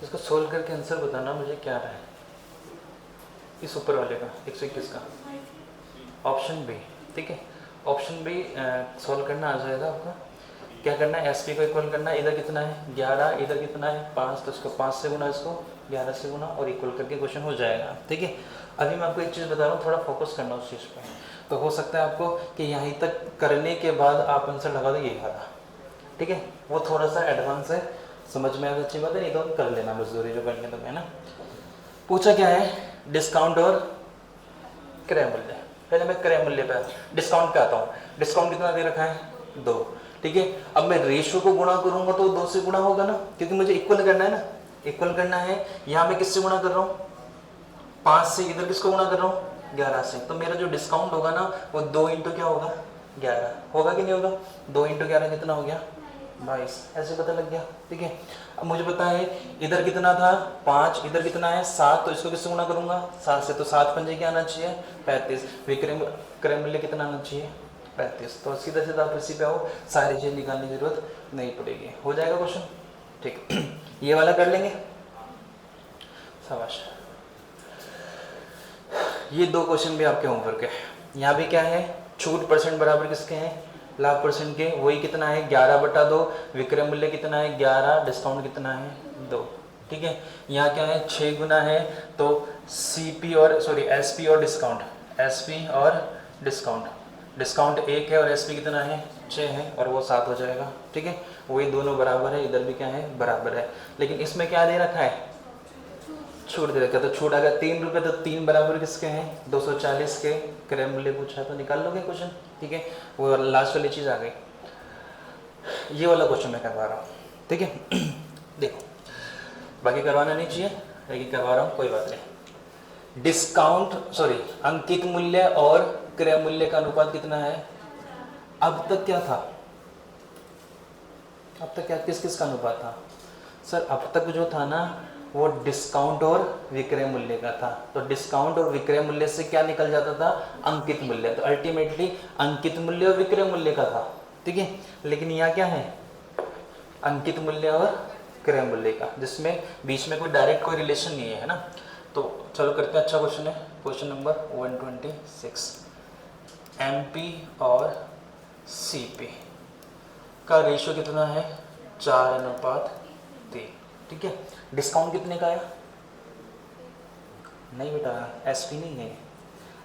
इसको सोल्व करके आंसर बताना मुझे क्या रहा है इस ऊपर वाले का 121 का, ऑप्शन बी। ठीक है, ऑप्शन बी सोल्व करना आ जाएगा आपका। क्या करना है, एस पी को इक्वल करना है, इधर कितना है 11, इधर कितना है 5, तो इसको 5 से गुना, इसको 11 से गुना और इक्वल करके क्वेश्चन हो जाएगा। ठीक है, अभी मैं आपको एक चीज़ बता रहा हूँ, थोड़ा फोकस करना उस चीज़ पे, तो हो सकता है आपको कि यहीं तक करने के बाद आप आंसर लगा दो ये वाला। ठीक है, वो थोड़ा सा एडवांस है, समझ में आए अच्छी बात है, नहीं तो कर लेना मजदूरी जो करनी तो है ना। पूछा क्या है, डिस्काउंट और क्रय मूल्य। पहले मैं क्रय मूल्य पे डिस्काउंट पे आता हूँ। डिस्काउंट कितना दे रखा है 2। ठीक है, अब मैं रेशियो को गुणा करूंगा तो 2 से गुणा होगा ना, क्योंकि मुझे इक्वल करना है ना, इक्वल करना है। यहाँ मैं किससे गुणा कर रहा हूँ 5 से, इधर किसको गुणा कर रहा हूँ 11 से, तो मेरा जो डिस्काउंट होगा ना वो 2 इंटू क्या होगा 11 होगा कि नहीं होगा, 2 इंटू 11 कितना हो गया 22, ऐसे पता लग गया। ठीक है, अब मुझे पता है इधर कितना था 5, इधर कितना है 7, तो इसको किससे गुणा करूंगा 7 से, तो 7 पंजे क्या आना चाहिए 35, विक्रय क्रय मूल्य कितना आना चाहिए 35, तो सीधा सीधा आप इसी पे आओ, सारी चीज निकालने की जरूरत नहीं पड़ेगी, हो जाएगा क्वेश्चन। ठीक ये वाला कर लेंगे, शाबाश। ये 2 क्वेश्चन भी आपके होमवर्क है। यहाँ भी क्या है, छूट परसेंट बराबर किसके हैं लाभ परसेंट के, वही कितना है 11/2, विक्रय मूल्य कितना है 11, डिस्काउंट कितना है 2। ठीक है, यहाँ क्या है 6 गुना है, तो सीपी और सॉरी एसपी और डिस्काउंट, एसपी और डिस्काउंट, डिस्काउंट 1 है और एसपी कितना है 6 है, और वो 7 हो जाएगा। ठीक है, वही दोनों बराबर है, इधर भी क्या है बराबर है, लेकिन इसमें क्या दे रखा है छूट दे रखा है, तो छूट अगर 3 रुपये तो 3 बराबर किसके हैं 240 के, क्रय मूल्य पूछा तो निकाल लोगे क्वेश्चन। ठीक है, वो लास्ट वाली चीज़ आ गई, ये वाला क्वेश्चन मैं करवा रहा हूँ। ठीक है देखो, बाकी करवाना नहीं चाहिए लेकिन करवा रहा हूँ, कोई बात नहीं। डिस्काउंट सॉरी अंकित मूल्य और क्रय मूल्य का अनुपात कितना है, अब तक क्या था, अब तक क्या किस किस का अनुपात था सर, अब तक जो था ना वो डिस्काउंट और विक्रय मूल्य का था, तो डिस्काउंट और विक्रय मूल्य से क्या निकल जाता था अंकित मूल्य, तो अल्टीमेटली अंकित मूल्य और विक्रय मूल्य का था। ठीक है, लेकिन यहाँ क्या है अंकित मूल्य और क्रय मूल्य का, जिसमें बीच में कोई डायरेक्ट कोई रिलेशन नहीं है ना। तो चलो करते हैं, अच्छा क्वेश्चन है, क्वेश्चन नंबर 126, एमपी और सीपी का रेशियो कितना है 4:3। ठीक है, डिस्काउंट कितने का है नहीं बेटा, एसपी नहीं है।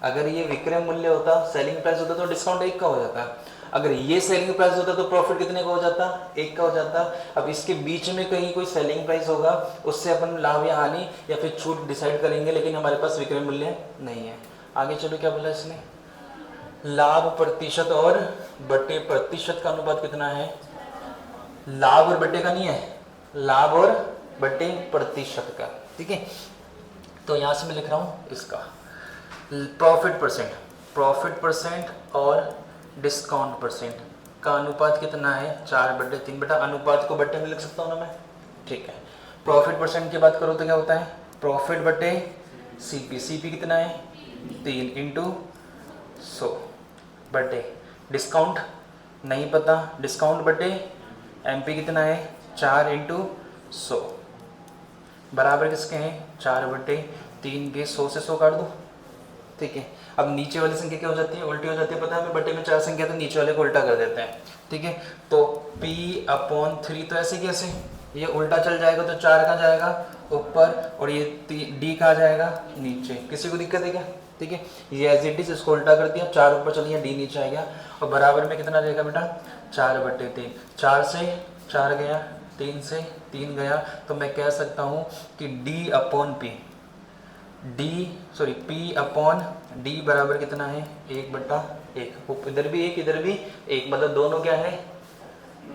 अगर ये विक्रय मूल्य होता, सेलिंग प्राइस होता तो डिस्काउंट 1 का हो जाता, अगर ये सेलिंग प्राइस होता तो प्रॉफिट कितने का हो जाता 1 का हो जाता। अब इसके बीच में कहीं कोई सेलिंग प्राइस होगा, उससे अपन लाभ या हानि या फिर छूट डिसाइड करेंगे, लेकिन हमारे पास विक्रय मूल्य नहीं है। आगे चलो क्या बोला इसने, लाभ प्रतिशत और बटे प्रतिशत का अनुपात कितना है, लाभ और बटे का नहीं है, लाभ और बटे प्रतिशत का। ठीक है, तो यहां से मैं लिख रहा हूं इसका प्रॉफिट परसेंट और डिस्काउंट परसेंट का अनुपात कितना है 4/3। बेटा अनुपात को बटे में लिख सकता हूं ना मैं। ठीक है, प्रॉफिट परसेंट की बात करो तो क्या होता है प्रॉफिट बटे सीपी, सीपी कितना है 3 इंटू 100 बटे डिस्काउंट नहीं पता, डिस्काउंट बटे एमपी कितना है 4 इंटू 100 बराबर किसके हैं 4/3 के 100 से 100 काट दो। ठीक है, अब नीचे वाली संख्या क्या हो जाती है उल्टी हो जाती है, पता है हमें बटे में 4 संख्या तो नीचे वाले को उल्टा कर देते हैं। ठीक है, तो p/3 तो ऐसे कैसे, ये उल्टा चल जाएगा तो 4 कहाँ जाएगा ऊपर और ये d कहाँ जाएगा नीचे, किसी को दिक्कत है क्या। ठीक है, ये एज इट इज इसको उल्टा कर दिया, 4 ऊपर चल गया d नीचे आ गया, और बराबर में कितना रहेगा बेटा 4/3, 4 से 4 गया 3 से 3 गया, तो मैं कह सकता हूँ कि p/d बराबर कितना है 1/1, इधर भी 1 इधर भी 1, मतलब दोनों क्या है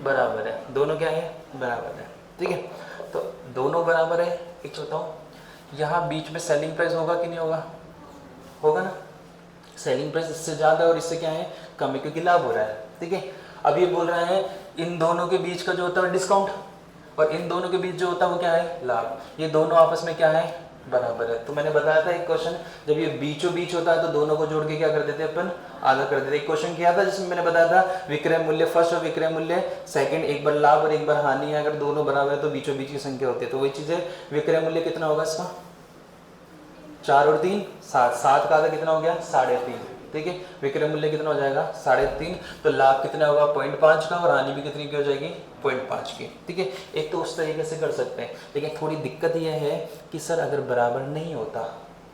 बराबर है, दोनों क्या है बराबर है। ठीक है, तो दोनों बराबर है। एक बताओ यहाँ बीच में सेलिंग प्राइस होगा कि नहीं होगा, होगा ना, सेलिंग प्राइस इससे ज़्यादा और इससे क्या है कम है क्योंकि लाभ हो रहा है। ठीक है, अब ये बोल रहा है इन दोनों के बीच का जो होता है डिस्काउंट और इन दोनों के बीच जो होता है वो क्या है लाभ, ये दोनों आपस में क्या है बराबर है। तो मैंने बताया था एक क्वेश्चन, जब ये बीचों बीच होता है तो दोनों को जोड़ के क्या कर देते हैं अपन, आधा कर देते हैं। एक क्वेश्चन किया था जिसमें मैंने बताया था विक्रय मूल्य फर्स्ट और विक्रय मूल्य सेकंड, एक बार लाभ और एक बार हानि है, अगर दोनों बराबर है तो बीचों बीच की संख्या होती है। तो वही चीज है, विक्रय मूल्य कितना होगा इसका, 4 और 3 7, 7 का आधा कितना हो गया 3.5, ठीक है। विक्रय मूल्य कितना हो जाएगा 3.5, तो लाभ कितना होगा 0.5 का, और हानि भी कितनी की हो जाएगी 0.5 की, ठीक है। एक तो उस तरीके से कर सकते हैं, लेकिन थोड़ी दिक्कत यह है कि सर अगर बराबर नहीं होता,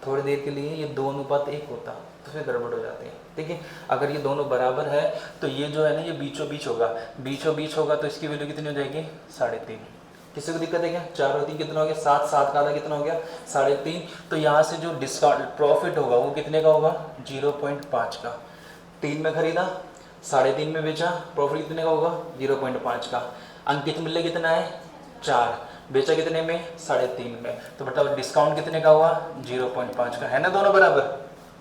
थोड़ी देर के लिए ये 2:1 होता तो फिर गड़बड़ हो जाती है, ठीक है। अगर ये दोनों बराबर है तो ये जो है ना, ये बीचों बीच होगा, बीचों बीच होगा तो इसकी वैल्यू कितनी हो जाएगी 3.5। किसी को दिक्कत है क्या, 4 और 3 कितना हो गया 7, 7 का आधा कितना हो गया 3.5। तो यहाँ से जो डिस्काउंट प्रॉफिट होगा वो कितने का होगा 0.5 का। 3 में खरीदा, 3.5 में बेचा, प्रॉफिट कितने का होगा 0.5 का। अंकित मूल्य कितना है 4, बेचा कितने में 3.5 में, तो बताओ डिस्काउंट कितने का हुआ 0.5 का, है ना दोनों बराबर,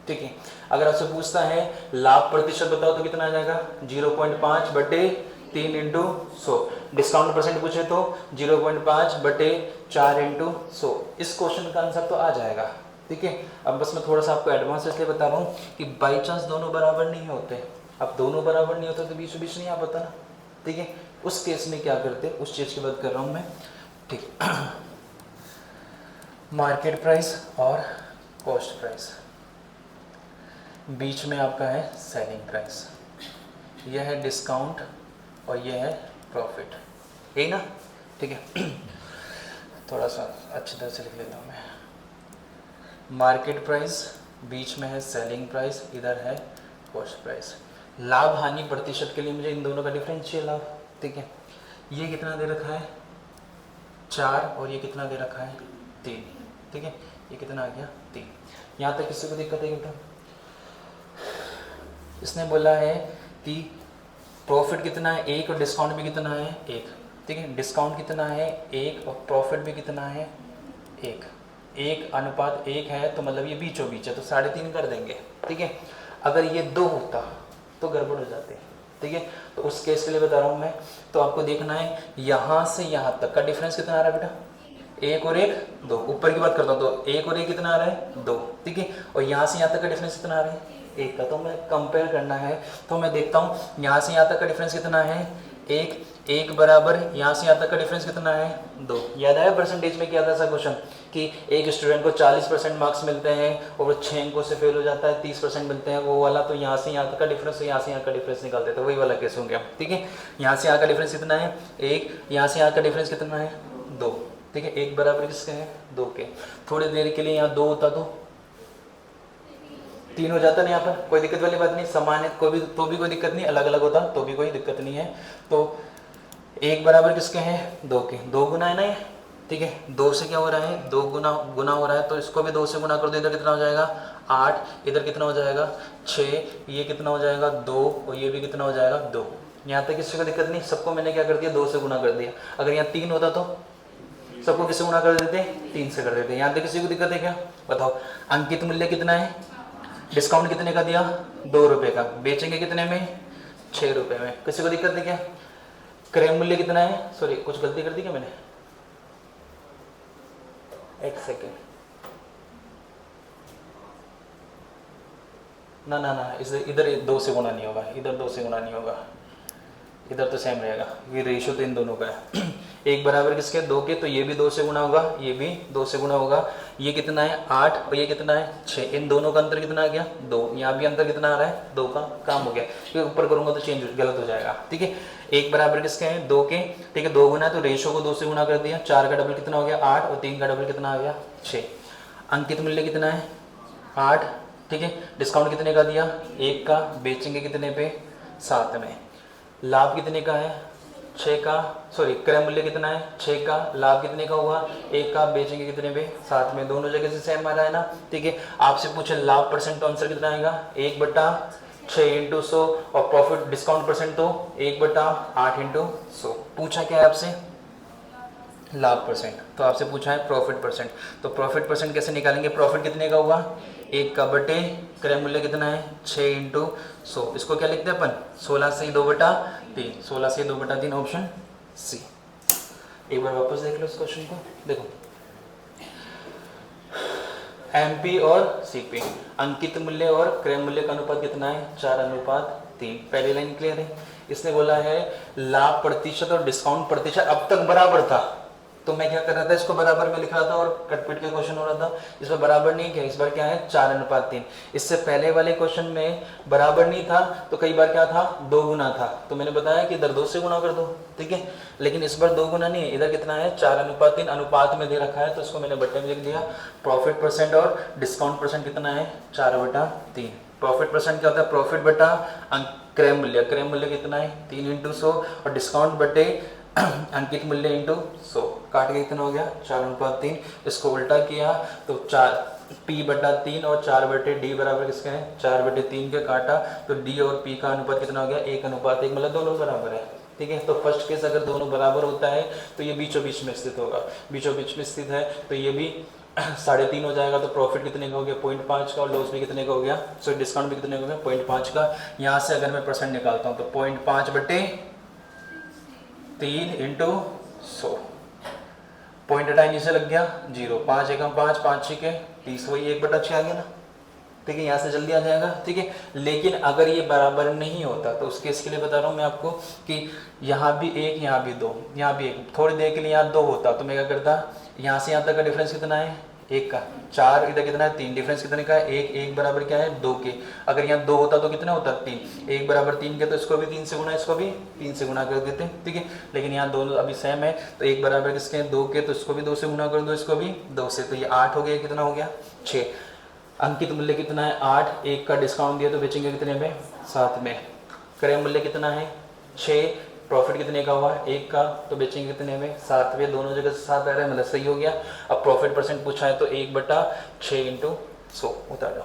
ठीक है। अगर आपसे पूछता है लाभ प्रतिशत बताओ तो कितना आ जाएगा 0.5 बटे 3 इंटू 100, डिस्काउंट परसेंट पूछे तो 0.5 बटे 4 इंटू 100। इस क्वेश्चन का आंसर तो आ जाएगा, ठीक है। अब बस मैं थोड़ा सा आपको एडवांस इसलिए बता रहा हूँ कि बाई चांस दोनों बराबर नहीं होते, अब दोनों बराबर नहीं होते तो बीच बीच नहीं आ पाता ना, ठीक है। उस केस में क्या करते, उस चीज़ की बात कर रहा हूँ मैं, ठीक। मार्केट प्राइस और कॉस्ट प्राइस, बीच में आपका है सेलिंग प्राइस, यह है डिस्काउंट और यह है प्रॉफिट, यही ना, ठीक है। थोड़ा सा अच्छी तरह से लिख लेता हूँ मैं। मार्केट प्राइस, बीच में है सेलिंग प्राइस, इधर है कॉस्ट प्राइस। लाभ हानि प्रतिशत के लिए मुझे इन दोनों का डिफरेंस चाहिए लाभ, ठीक है। ये कितना दे रखा है 4 और ये कितना दे रखा है 3, ठीक है। ये कितना आ गया 3। यहाँ तक किसी को दिक्कत है बेटा, इसने बोला है कि प्रॉफिट कितना है 1 और डिस्काउंट भी कितना है 1, ठीक है। डिस्काउंट कितना है 1 और प्रॉफिट भी कितना है 1, 1:1 है, तो मतलब ये बीचों बीच है तो 3.5 कर देंगे, ठीक है। अगर ये 2 होता तो गड़बड़ हो जाती है, ठीक है। तो उस केस के लिए बता रहा हूँ मैं, तो आपको देखना है यहाँ से यहाँ तक का डिफरेंस कितना आ रहा है बेटा, 1 और 1 2, ऊपर की बात करता हूँ तो 1 और 1 कितना आ रहा है 2, ठीक है। और यहाँ से यहाँ तक का डिफरेंस कितना आ रहा है 1 का, तो मैं कंपेयर करना है तो मैं देखता हूँ यहाँ से यहाँ तक का डिफरेंस कितना है 1 बराबर, यहाँ से यहाँ तक का डिफरेंस कितना है 2। याद आया परसेंटेज में किया था ऐसा क्वेश्चन कि एक स्टूडेंट को 40% मार्क्स मिलते हैं और वो 6 अंकों से फेल हो जाता है, 30% मिलते हैं वो वाला, तो यहाँ से यहाँ तक का डिफरेंस और यहाँ से यहाँ का डिफरेंस निकालते हैं, तो वही वाला केस हो गया, ठीक है। यहाँ से यहाँ का डिफरेंस कितना है 1, यहाँ से यहाँ का डिफरेंस कितना है 2, ठीक है। 1 बराबर किसके हैं 2 के। थोड़ी देर के लिए यहाँ 2 होता तो 3 हो जाता ना, यहाँ पर कोई दिक्कत वाली बात नहीं, समान है कोई भी तो भी कोई दिक्कत नहीं, अलग अलग होता तो भी कोई दिक्कत नहीं है। तो 1 बराबर किसके हैं 2 के, 2 गुना है ना ये, ठीक है। 2 से क्या हो रहा है 2 गुना हो रहा है, तो इसको भी 2 से गुना कर दो, इधर कितना हो जाएगा 8, इधर कितना हो जाएगा 6, ये कितना हो जाएगा 2 और ये भी कितना हो जाएगा 2। यहाँ तक किसी को दिक्कत नहीं, सबको मैंने क्या कर दिया 2 से गुना कर दिया। अगर यहाँ 3 होता तो सबको किससे गुना कर देते 3 से कर देते। यहाँ तक किसी को दिक्कत है क्या बताओ। अंकित मूल्य कितना है, डिस्काउंट कितने का दिया 2 रुपये का, बेचेंगे कितने में 6 रुपये में, किसी को दिक्कत है क्या। क्रय मूल्य कितना है, सॉरी कुछ गलती कर दी क्या मैंने, एक सेकेंड, ना ना ना इधर 2 से गुना नहीं होगा, इधर 2 से गुना नहीं होगा, इधर तो सेम रहेगा, ये रेशियो तो इन दोनों का है। 1 बराबर किसके 2 के, तो ये भी 2 से गुना होगा, ये भी 2 से गुना होगा। ये कितना है 8 और ये कितना है 6, इन दोनों का अंतर कितना आ गया 2, यहाँ भी अंतर कितना आ रहा है 2 का, काम हो गया। ये ऊपर करूंगा तो चेंज गलत हो जाएगा, ठीक है। 1 बराबर किसके हैं 2 के, ठीक है। 2 गुना है तो रेशियो को 2 से गुना कर दिया, 4 का डबल कितना हो गया 8 और 3 का डबल कितना आ गया 6। अंकित मूल्य कितना है 8, ठीक है। डिस्काउंट कितने का दिया 1 का, बेचेंगे कितने पे 7 में। लाभ कितने का है 6 का, सॉरी क्रय मूल्य कितना है 6 का, लाभ कितने का हुआ 1 का, बेचेंगे कितने पे 7 में। दोनों जगह से सेम आ रहा है ना, ठीक है। आपसे पूछे लाभ परसेंट तो आंसर कितना आएगा 1/6 इंटू 100 और प्रॉफिट डिस्काउंट परसेंट तो 1/8 इंटू 100। पूछा क्या है आपसे लाभ परसेंट, तो आपसे पूछा है प्रॉफिट परसेंट, तो प्रॉफिट परसेंट कैसे निकालेंगे। प्रॉफिट कितने का हुआ 1 का बटे क्रय मूल्य कितना है 6 इंटू 100, इसको क्या लिखते हैं अपन 16 से 2/3, 16 से 2/3 ऑप्शन सी। एक बार वापस देख लो इस क्वेश्चन को, देखो एमपी और सीपी, अंकित मूल्य और क्रय मूल्य का अनुपात कितना है 4:3। पहली लाइन क्लियर है। इसने बोला है लाभ प्रतिशत और डिस्काउंट प्रतिशत अब तक बराबर था, तो मैं क्या कर रहा था, इसको बराबर में लिख रहा था और कटपीट के क्वेश्चन हो रहा था। इस बार बराबर नहीं किया, इस बार क्या है 4:3। इससे पहले वाले क्वेश्चन में बराबर नहीं था तो कई बार क्या था 2 गुना था, तो मैंने बताया कि इधर 2 से गुना कर दो, ठीक है। लेकिन इस बार 2 गुना नहीं है, इधर कितना है 4:3 अनुपात में दे रखा है, तो इसको मैंने बट्टे में लिख दिया। प्रॉफिट परसेंट और डिस्काउंट परसेंट कितना है 4/3। प्रॉफिट परसेंट क्या होता है, प्रॉफिट बटा क्रय मूल्य, क्रय मूल्य कितना है 3/100 और डिस्काउंट बटे अंकित मूल्य इंटू 100, काट के कितना हो गया 4:3। इसको उल्टा किया तो 4 P/3 और 4/D बराबर किसके हैं 4/3 के काटा, तो D और P का अनुपात कितना हो गया 1:1, मतलब दोनों बराबर है, ठीक है। तो फर्स्ट केस अगर दोनों बराबर होता है तो ये बीचों बीच में स्थित होगा, बीचों बीच में स्थित है तो ये भी 3.5 हो जाएगा। तो प्रॉफिट कितने का हो गया 0.5 का और लॉस भी कितने का हो गया, सो डिस्काउंट भी कितने का हो गया 0.5 का। यहाँ से अगर मैं परसेंट निकालता हूँ तो 0.5/3 इंटू 100, पॉइंट हटाए नीचे लग गया 0, 5 एकम 5, 5 6 30, वही 1/6 आ गया ना, ठीक है। यहाँ से जल्दी आ जाएगा, ठीक है। लेकिन अगर ये बराबर नहीं होता तो उस केस के लिए बता रहा हूँ मैं आपको कि यहाँ भी 1 यहाँ भी 2 यहाँ भी 1, थोड़ी देर के लिए यहाँ 2 होता तो मैं क्या करता, यहाँ से यहाँ तक का डिफरेंस कितना है 1 का, 4 इधर कितना है 3, डिफरेंस कितने का है 1 बराबर क्या है 2 के। अगर यहाँ 2 होता तो कितना होता 3, 1 बराबर 3 के, तो इसको भी 3 से गुना, इसको भी 3 से गुना कर देते, ठीक है। लेकिन यहाँ दोनों अभी सेम है तो 1 बराबर किसके हैं 2 के, तो इसको भी 2 से गुना कर दो, इसको भी 2 से, तो ये 8 हो गया, कितना हो गया 6। अंकित मूल्य कितना है 8, 1 का डिस्काउंट दिया तो बेचेंगे कितने में 7 में। क्रय मूल्य कितना है 6, प्रॉफिट कितने का हुआ 1 का, तो बेचेंगे कितने में 7 में, दोनों जगह से 7 आ रहा है, मतलब सही हो गया। अब प्रॉफिट परसेंट पूछा है तो 1/6 इंटू 100 उतार दो।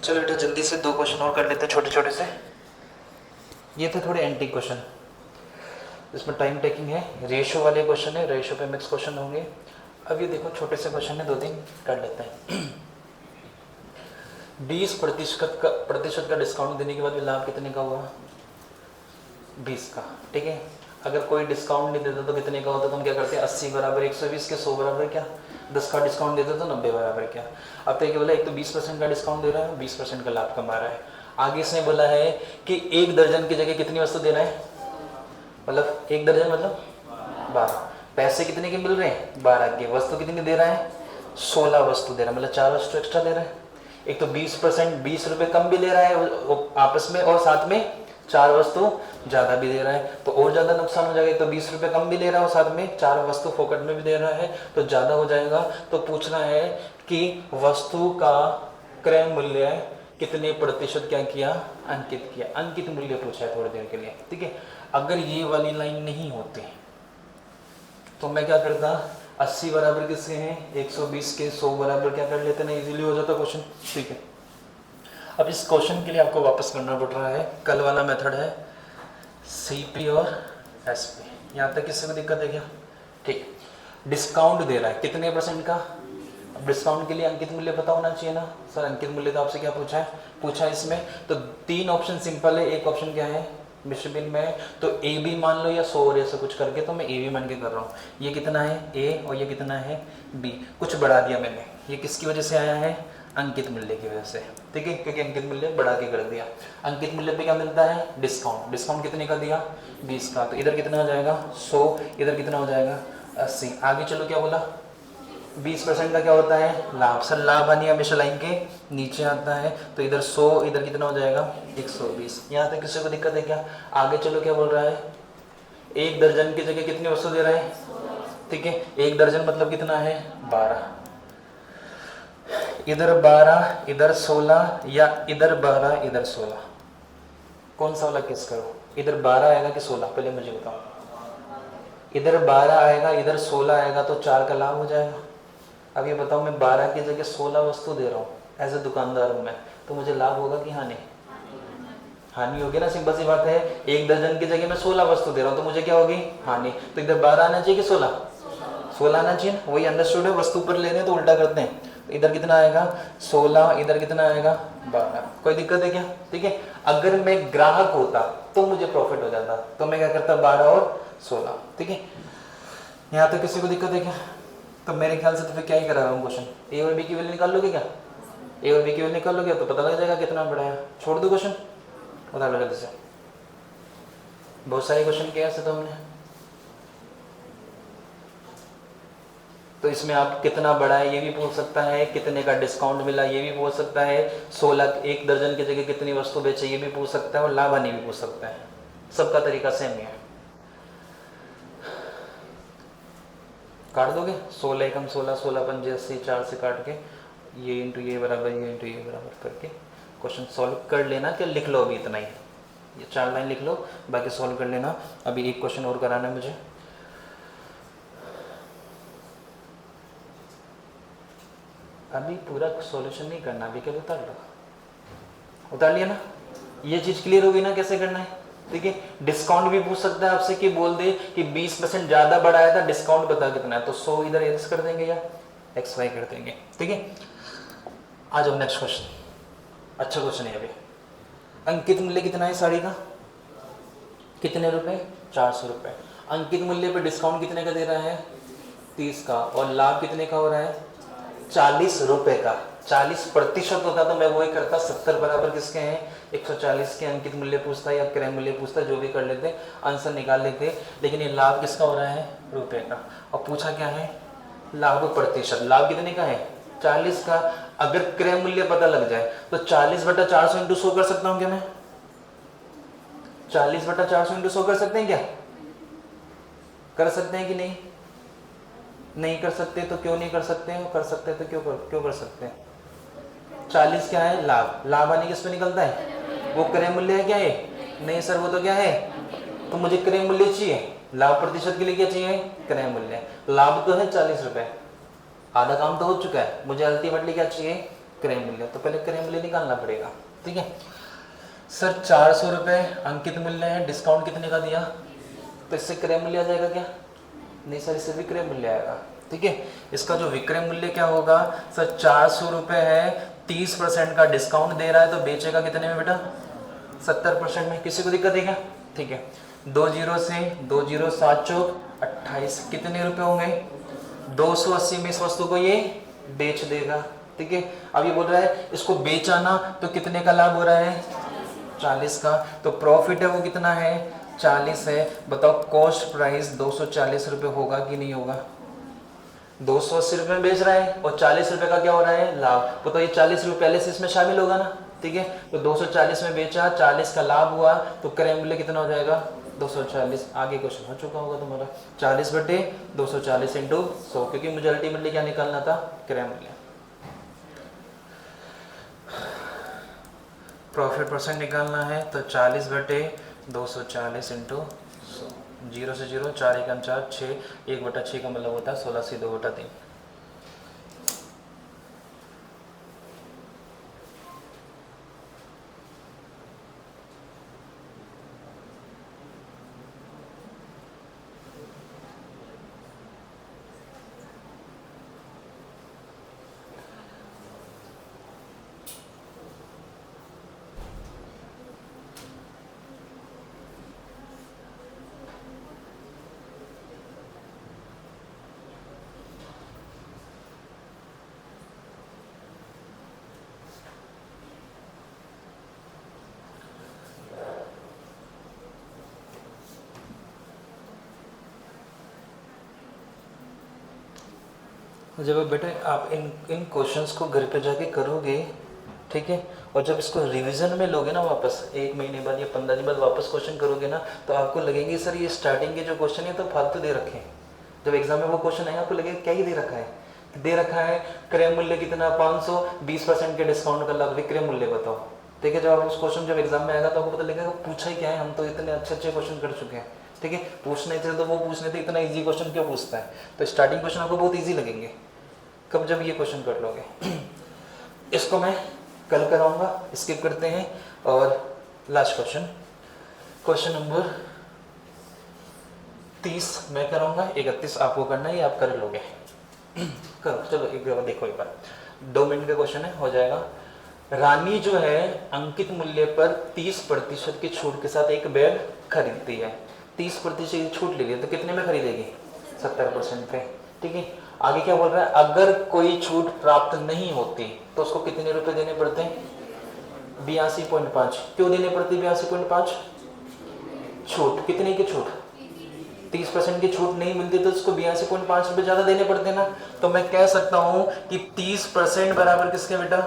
चलो बेटा जल्दी से 2 क्वेश्चन और कर लेते हैं छोटे छोटे से, ये थे थोड़े एंटी क्वेश्चन। इसमें टाइम टेकिंग है, रेशियो वाले क्वेश्चन है, रेशियो पे मिक्स क्वेश्चन होंगे। अब ये देखो छोटे से क्वेश्चन है, 2-3 कर लेते हैं। 20% का डिस्काउंट देने के बाद भी लाभ कितने का हुआ? 20 का। ठीक है, अगर कोई डिस्काउंट नहीं देता तो कितने का होता? तो हम क्या करते हैं 80 बराबर 120 के 100 बराबर क्या 10 का डिस्काउंट देते तो 90 बराबर क्या। अब तो क्या बोला, एक तो 20% का डिस्काउंट दे रहा है, 20% का लाभ कमा रहा है। आगे इसने बोला है कि 1 दर्जन की जगह कितनी वस्तु दे रहा है, मतलब 1 दर्जन मतलब 12। पैसे कितने के मिल रहे हैं? 12 के। वस्तु कितनी दे रहा है? 16 वस्तु दे रहा है, मतलब 4 वस्तु एक्स्ट्रा दे रहा है। एक तो 20% 20 रुपये कम भी ले रहा है आपस में, और साथ में 4 वस्तु ज़्यादा भी दे रहा है, तो और ज़्यादा नुकसान हो जाएगा। तो 20 रुपये कम भी ले रहा है और साथ में 4 वस्तु फोकट में भी दे रहा है, तो ज़्यादा हो जाएगा। तो पूछना है कि वस्तु का क्रय मूल्य कितने प्रतिशत क्या किया? अंकित किया। अंकित मूल्य पूछा है थोड़ी देर के लिए। ठीक है, अगर ये वाली लाइन नहीं होती तो मैं क्या करता, 80 बराबर किसके हैं? 120 के 100 बराबर क्या कर लेते ना, इजीली हो जाता क्वेश्चन। ठीक है, अब इस क्वेश्चन के लिए आपको वापस करना पड़ रहा है, कल वाला मेथड है सीपी और एसपी। यहाँ तक किसी को दिक्कत है क्या? ठीक, डिस्काउंट दे रहा है कितने परसेंट का? अब डिस्काउंट के लिए अंकित मूल्य पता होना चाहिए ना सर। अंकित मूल्य तो आपसे क्या पूछा है? पूछा है इसमें तो 3 ऑप्शन सिंपल है। एक ऑप्शन क्या है? मिश्र बिन में, तो ए बी मान लो या 100 और ऐसा कुछ करके, तो मैं ए बी मान के कर रहा हूँ। ये कितना है? ए, और ये कितना है? बी। कुछ बढ़ा दिया मैंने, ये किसकी वजह से आया है? अंकित मूल्य की वजह से। ठीक है, क्योंकि अंकित मूल्य बढ़ा के कर दिया। अंकित मूल्य पे क्या मिलता है? डिस्काउंट। डिस्काउंट कितने का दिया? 20 का। तो इधर कितना हो जाएगा? 100, इधर कितना हो जाएगा? 80। आगे चलो, क्या बोला? 20% का क्या होता है? लाभ। सर लाभ हानि हमेशा लाइन के नीचे आता है, तो इधर 100, इधर कितना हो जाएगा? 120। यहाँ तक किसी को दिक्कत है क्या? आगे चलो, क्या बोल रहा है? 1 दर्जन की जगह कितनी वस्तु दे रहा है? ठीक है, 1 दर्जन मतलब कितना है? 12। इधर 12 इधर 16, या इधर 12 इधर 16, कौन सा वाला केस करो? इधर 12 आएगा कि 16? पहले मुझे बताओ। इधर 12 आएगा, इधर 16 आएगा, तो 4 का लाभ हो जाएगा। अब ये बताओ, मैं 12 की जगह 16 वस्तु दे रहा हूँ, एज ए दुकानदार हूँ मैं, तो मुझे लाभ होगा कि हानि? हानि होगी ना, सिंपल सी बात है। 1 दर्जन की जगह मैं 16 वस्तु दे रहा हूँ, तो मुझे क्या होगी? हानि। तो इधर 12 आना चाहिए कि 16? 16 आना चाहिए। वही अंडरस्टूड है, वस्तु पर लेने तो उल्टा करते हैं। तो इधर कितना आएगा? 16, इधर कितना आएगा? 12। कोई दिक्कत है क्या? ठीक है, अगर मैं ग्राहक होता तो मुझे प्रॉफिट हो जाता, तो मैं क्या करता? 12 और 16। ठीक है, यहाँ तक किसी को दिक्कत है क्या? तो मेरे ख्याल से तो फिर क्या ही करा रहा हूँ क्वेश्चन। ए और बी की वैल्यू निकाल लोगे क्या? ए और बी की वैल्यू निकाल लोगे तो पता लग जाएगा कितना बड़ा है। छोड़ दो क्वेश्चन, बता लो जल्दी से। बहुत सारे क्वेश्चन किया ऐसे तो हमने। तो इसमें आप कितना बड़ा है ये भी पूछ सकता है, कितने का डिस्काउंट मिला ये भी पूछ सकता है, 16 1 दर्जन की जगह कितनी वस्तु बेचे ये भी पूछ सकता है, और लाभ हानि भी पूछ सकता है। सबका तरीका सेम ही है। काट दोगे? 16 एकम 16, 16 पंजे 80, 4 से काट के ये इंटू ये बराबर, ये इंटू ये बराबर करके क्वेश्चन सॉल्व कर लेना। क्या लिख लो अभी इतना ही, ये 4 लाइन लिख लो, बाकी सॉल्व कर लेना। अभी एक क्वेश्चन और कराना है मुझे। अभी पूरा सॉल्यूशन नहीं करना, अभी क्या उतार लो, उतार लिया ना। ये चीज क्लियर होगी ना कैसे करना है? ठीक है, डिस्काउंट भी पूछ सकता है आपसे कि बोल दे कि 20% ज्यादा बढ़ाया था, डिस्काउंट बता कितना है, तो 100 इधर एक्स कर देंगे या एक्स वाई कर देंगे। ठीक है, आ जाओ नेक्स्ट क्वेश्चन। अच्छा क्वेश्चन है। अभी अंकित मूल्य कितना है साड़ी का? कितने रुपए? 400 रुपए। अंकित मूल्य पे डिस्काउंट कितने का दे रहा है? 30 का। और लाभ कितने का हो रहा है? 40 रुपए का। 40% होता तो मैं वही करता, 70 बराबर किसके हैं? 140 के। अंकित मूल्य पूछता या क्रय मूल्य पूछता, जो भी कर लेते, आंसर निकाल लेते। लेकिन ये लाभ किसका हो रहा है? रुपए का। और पूछा क्या है? लाभ प्रतिशत। लाभ कितने का है? 40 का। अगर क्रय मूल्य पता लग जाए तो 40/400 इंटू 100 कर सकता हूँ क्या मैं? 40/400 इंटू 100 कर सकते हैं क्या? कर सकते हैं कि नहीं? नहीं कर सकते तो क्यों नहीं कर सकते हैं? कर सकते तो क्यों कर सकते हैं? 40 क्या है? लाभ। लाभ आने किस पे निकलता है? वो क्रय मूल्य है क्या है? नहीं सर, वो तो क्या है? तो मुझे क्रय मूल्य चाहिए। लाभ प्रतिशत के लिए क्या चाहिए? क्रय मूल्य। लाभ तो है 40 रुपए, आधा काम तो हो चुका है, मुझे अल्टीमेटली क्या चाहिए? क्रय मूल्य। तो पहले क्रय मूल्य निकालना पड़ेगा। ठीक है सर, 400 रुपए अंकित मूल्य है, डिस्काउंट कितने का दिया? तो इससे क्रय मूल्य आ जाएगा क्या? नहीं सर, इससे विक्रय मूल्य आएगा। ठीक है, इसका जो विक्रय मूल्य क्या होगा सर, 400 रुपये है, 30% का डिस्काउंट दे रहा है, तो बेचेगा कितने में बेटा? 70% में। किसी को दिक्कत है क्या? ठीक है, 2 जीरो से 2 जीरो 7 चौक 28, कितने रुपए होंगे? 280 में इस वस्तु को ये बेच देगा। ठीक है, अब ये बोल रहा है इसको बेचाना, तो कितने का लाभ हो रहा है? 40 का। तो प्रॉफिट है वो कितना है? 40 है। बताओ कॉस्ट प्राइस 240 रुपये होगा कि नहीं होगा? 280 रुपये में बेच रहा है और 40 रुपये का क्या हो रहा है? लाभ। बताओ ये 40 रुपये पहले से इसमें शामिल होगा ना? ठीक है, तो 240 में बेचा, 40 का लाभ हुआ, तो क्रय मूल्य कितना हो जाएगा? 240। आगे क्वेश्चन हो चुका होगा तुम्हारा, 40 बटे 240 इंटू 100, क्योंकि मुझे अल्टीमेटली क्या निकालना था? क्रय मूल्य। प्रॉफिट परसेंट निकालना है, तो 40 बटे 240 इंटू 100। 0 से 0, 4 एकम 4, 6, 1 बटा 6 का मतलब होता है 16 से 2 बटा 3। जब बेटे आप इन क्वेश्चंस को घर पे जाके करोगे, ठीक है, और जब इसको रिवीजन में लोगे ना वापस 1 महीने बाद या 15 दिन बाद वापस क्वेश्चन करोगे ना, तो आपको लगेंगे सर ये स्टार्टिंग के जो क्वेश्चन है तो फालतू दे रखे हैं। जब एग्जाम में वो क्वेश्चन आएगा आपको लगेगा क्या ही दे रखा है। दे रखा है क्रय मूल्य कितना 500, 20% के डिस्काउंट का लाभ, विक्रय मूल्य बताओ। ठीक है, जब आप उस क्वेश्चन जब एग्जाम में आएगा तो आपको पता लगेगा पूछा ही क्या है, हम तो इतने अच्छे अच्छे क्वेश्चन कर चुके हैं। ठीक है, पूछने थे तो वो पूछने थे, इतना ईजी क्वेश्चन क्यों पूछता है? तो स्टार्टिंग क्वेश्चन आपको बहुत ईजी लगेंगे कब? जब ये क्वेश्चन कर लोगे। इसको मैं कल कराऊंगा, स्किप करते हैं। और लास्ट क्वेश्चन, क्वेश्चन नंबर 30 मैं कराऊंगा, 31 आपको करना है, ये आप कर लोगे। करो, चलो एक बार देखो, एक बार 2 मिनट का क्वेश्चन है, हो जाएगा। रानी जो है अंकित मूल्य पर 30% की छूट के साथ एक बैग खरीदती है। 30% की छूट ले ली तो कितने में खरीदेगी? 70% पे। ठीक है, आगे क्या बोल रहा है? अगर कोई छूट प्राप्त नहीं होती तो उसको कितने रुपए देने पड़ते हैं? 82.5। क्यों देने पड़ती 82.5? छूट कितने की छूट? 30% की छूट नहीं मिलती तो उसको 82.5 रुपए ज्यादा देने पड़ते ना। तो मैं कह सकता हूं कि 30% बराबर किसके बेटा?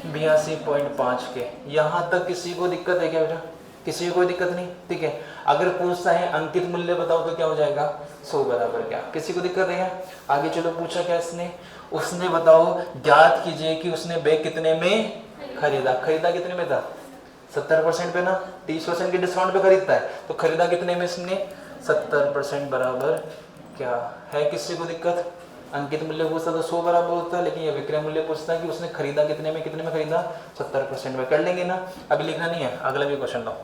82.5 के। यहां तक किसी को दिक्कत है क्या बेटा? किसी को कोई दिक्कत नहीं? ठीक है, अगर पूछता है अंकित मूल्य बताओ तो क्या हो जाएगा? 100 बराबर क्या? किसी को दिक्कत है? आगे चलो, पूछा क्या इसने? उसने बताओ ज्ञात कीजिए कि उसने बैग कितने में खरीदा। खरीदा कितने में था? 70% पे ना, 30% के डिस्काउंट पे खरीदता है, तो खरीदा कितने में इसने? 70% बराबर क्या है? किसी को दिक्कत? अंकित मूल्य पूछता तो 100 बराबर होता है, लेकिन ये विक्रय मूल्य पूछता है कि उसने खरीदा कितने में, कितने में खरीदा? 70% में। कर लेंगे ना, अभी लिखना नहीं है, अगला भी क्वेश्चन लो।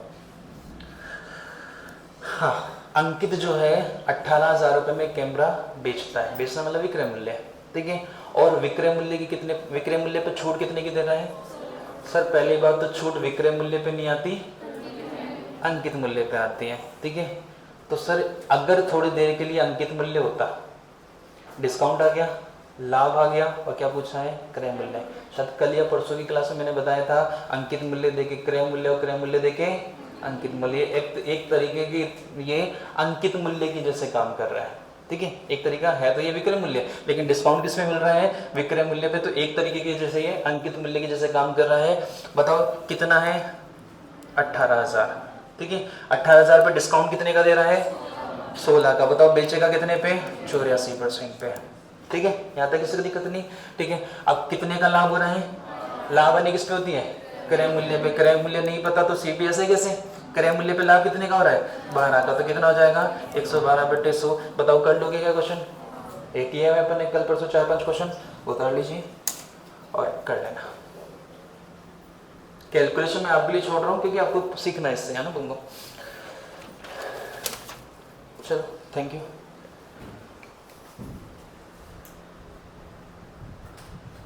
हाँ, अंकित जो है 18,000 रुपए में कैमरा बेचता है। बेचना मतलब विक्रय मूल्य। ठीक है, और विक्रय मूल्य की कितने, विक्रय मूल्य पे छूट कितने की दे रहा है? सर पहली बात तो छूट विक्रय मूल्य पे नहीं आती, अंकित मूल्य पे आती है। ठीक है, तो सर अगर थोड़ी देर के लिए अंकित मूल्य होता, डिस्काउंट आ गया, लाभ आ गया, और क्या पूछा है? क्रय मूल्य। शायद कल या परसों की क्लास में मैंने बताया था अंकित मूल्य देके क्रय मूल्य और क्रय मूल्य देके अंकित मूल्य, एक तरीके की ये अंकित मूल्य की जैसे काम कर रहा है। ठीक है, एक तरीका है तो ये विक्रय मूल्य, लेकिन डिस्काउंट किस में मिल रहा है? विक्रय मूल्य पे। तो एक तरीके के जैसे ये अंकित मूल्य की जैसे काम कर रहा है। बताओ कितना है? 18,000। ठीक है, 18,000 पे डिस्काउंट कितने का दे रहा है? 16 का। बताओ बेचेगा कितने पे? 84% पे। ठीक है, यहाँ तक किसी को दिक्कत नहीं? ठीक है, अब कितने का लाभ हो रहा है? लाभ आने किस पे होती है? क्रय मूल्य पे। क्रय मूल्य नहीं पता तो सीपीएस है कैसे? क्रय मूल्य पे लाभ कितने का हो रहा है? 12 का। तो कितना हो जाएगा? 112 बटे 100। बताओ कर लोगे क्या क्वेश्चन? एक ही है, अपन ने कल परसों 4-5 क्वेश्चन उतार लीजिए और कर लेना। कैलकुलेशन मैं आपके लिए छोड़ रहा हूँ क्योंकि आपको सीखना है इससे, है ना तुमको। चलो थैंक यू।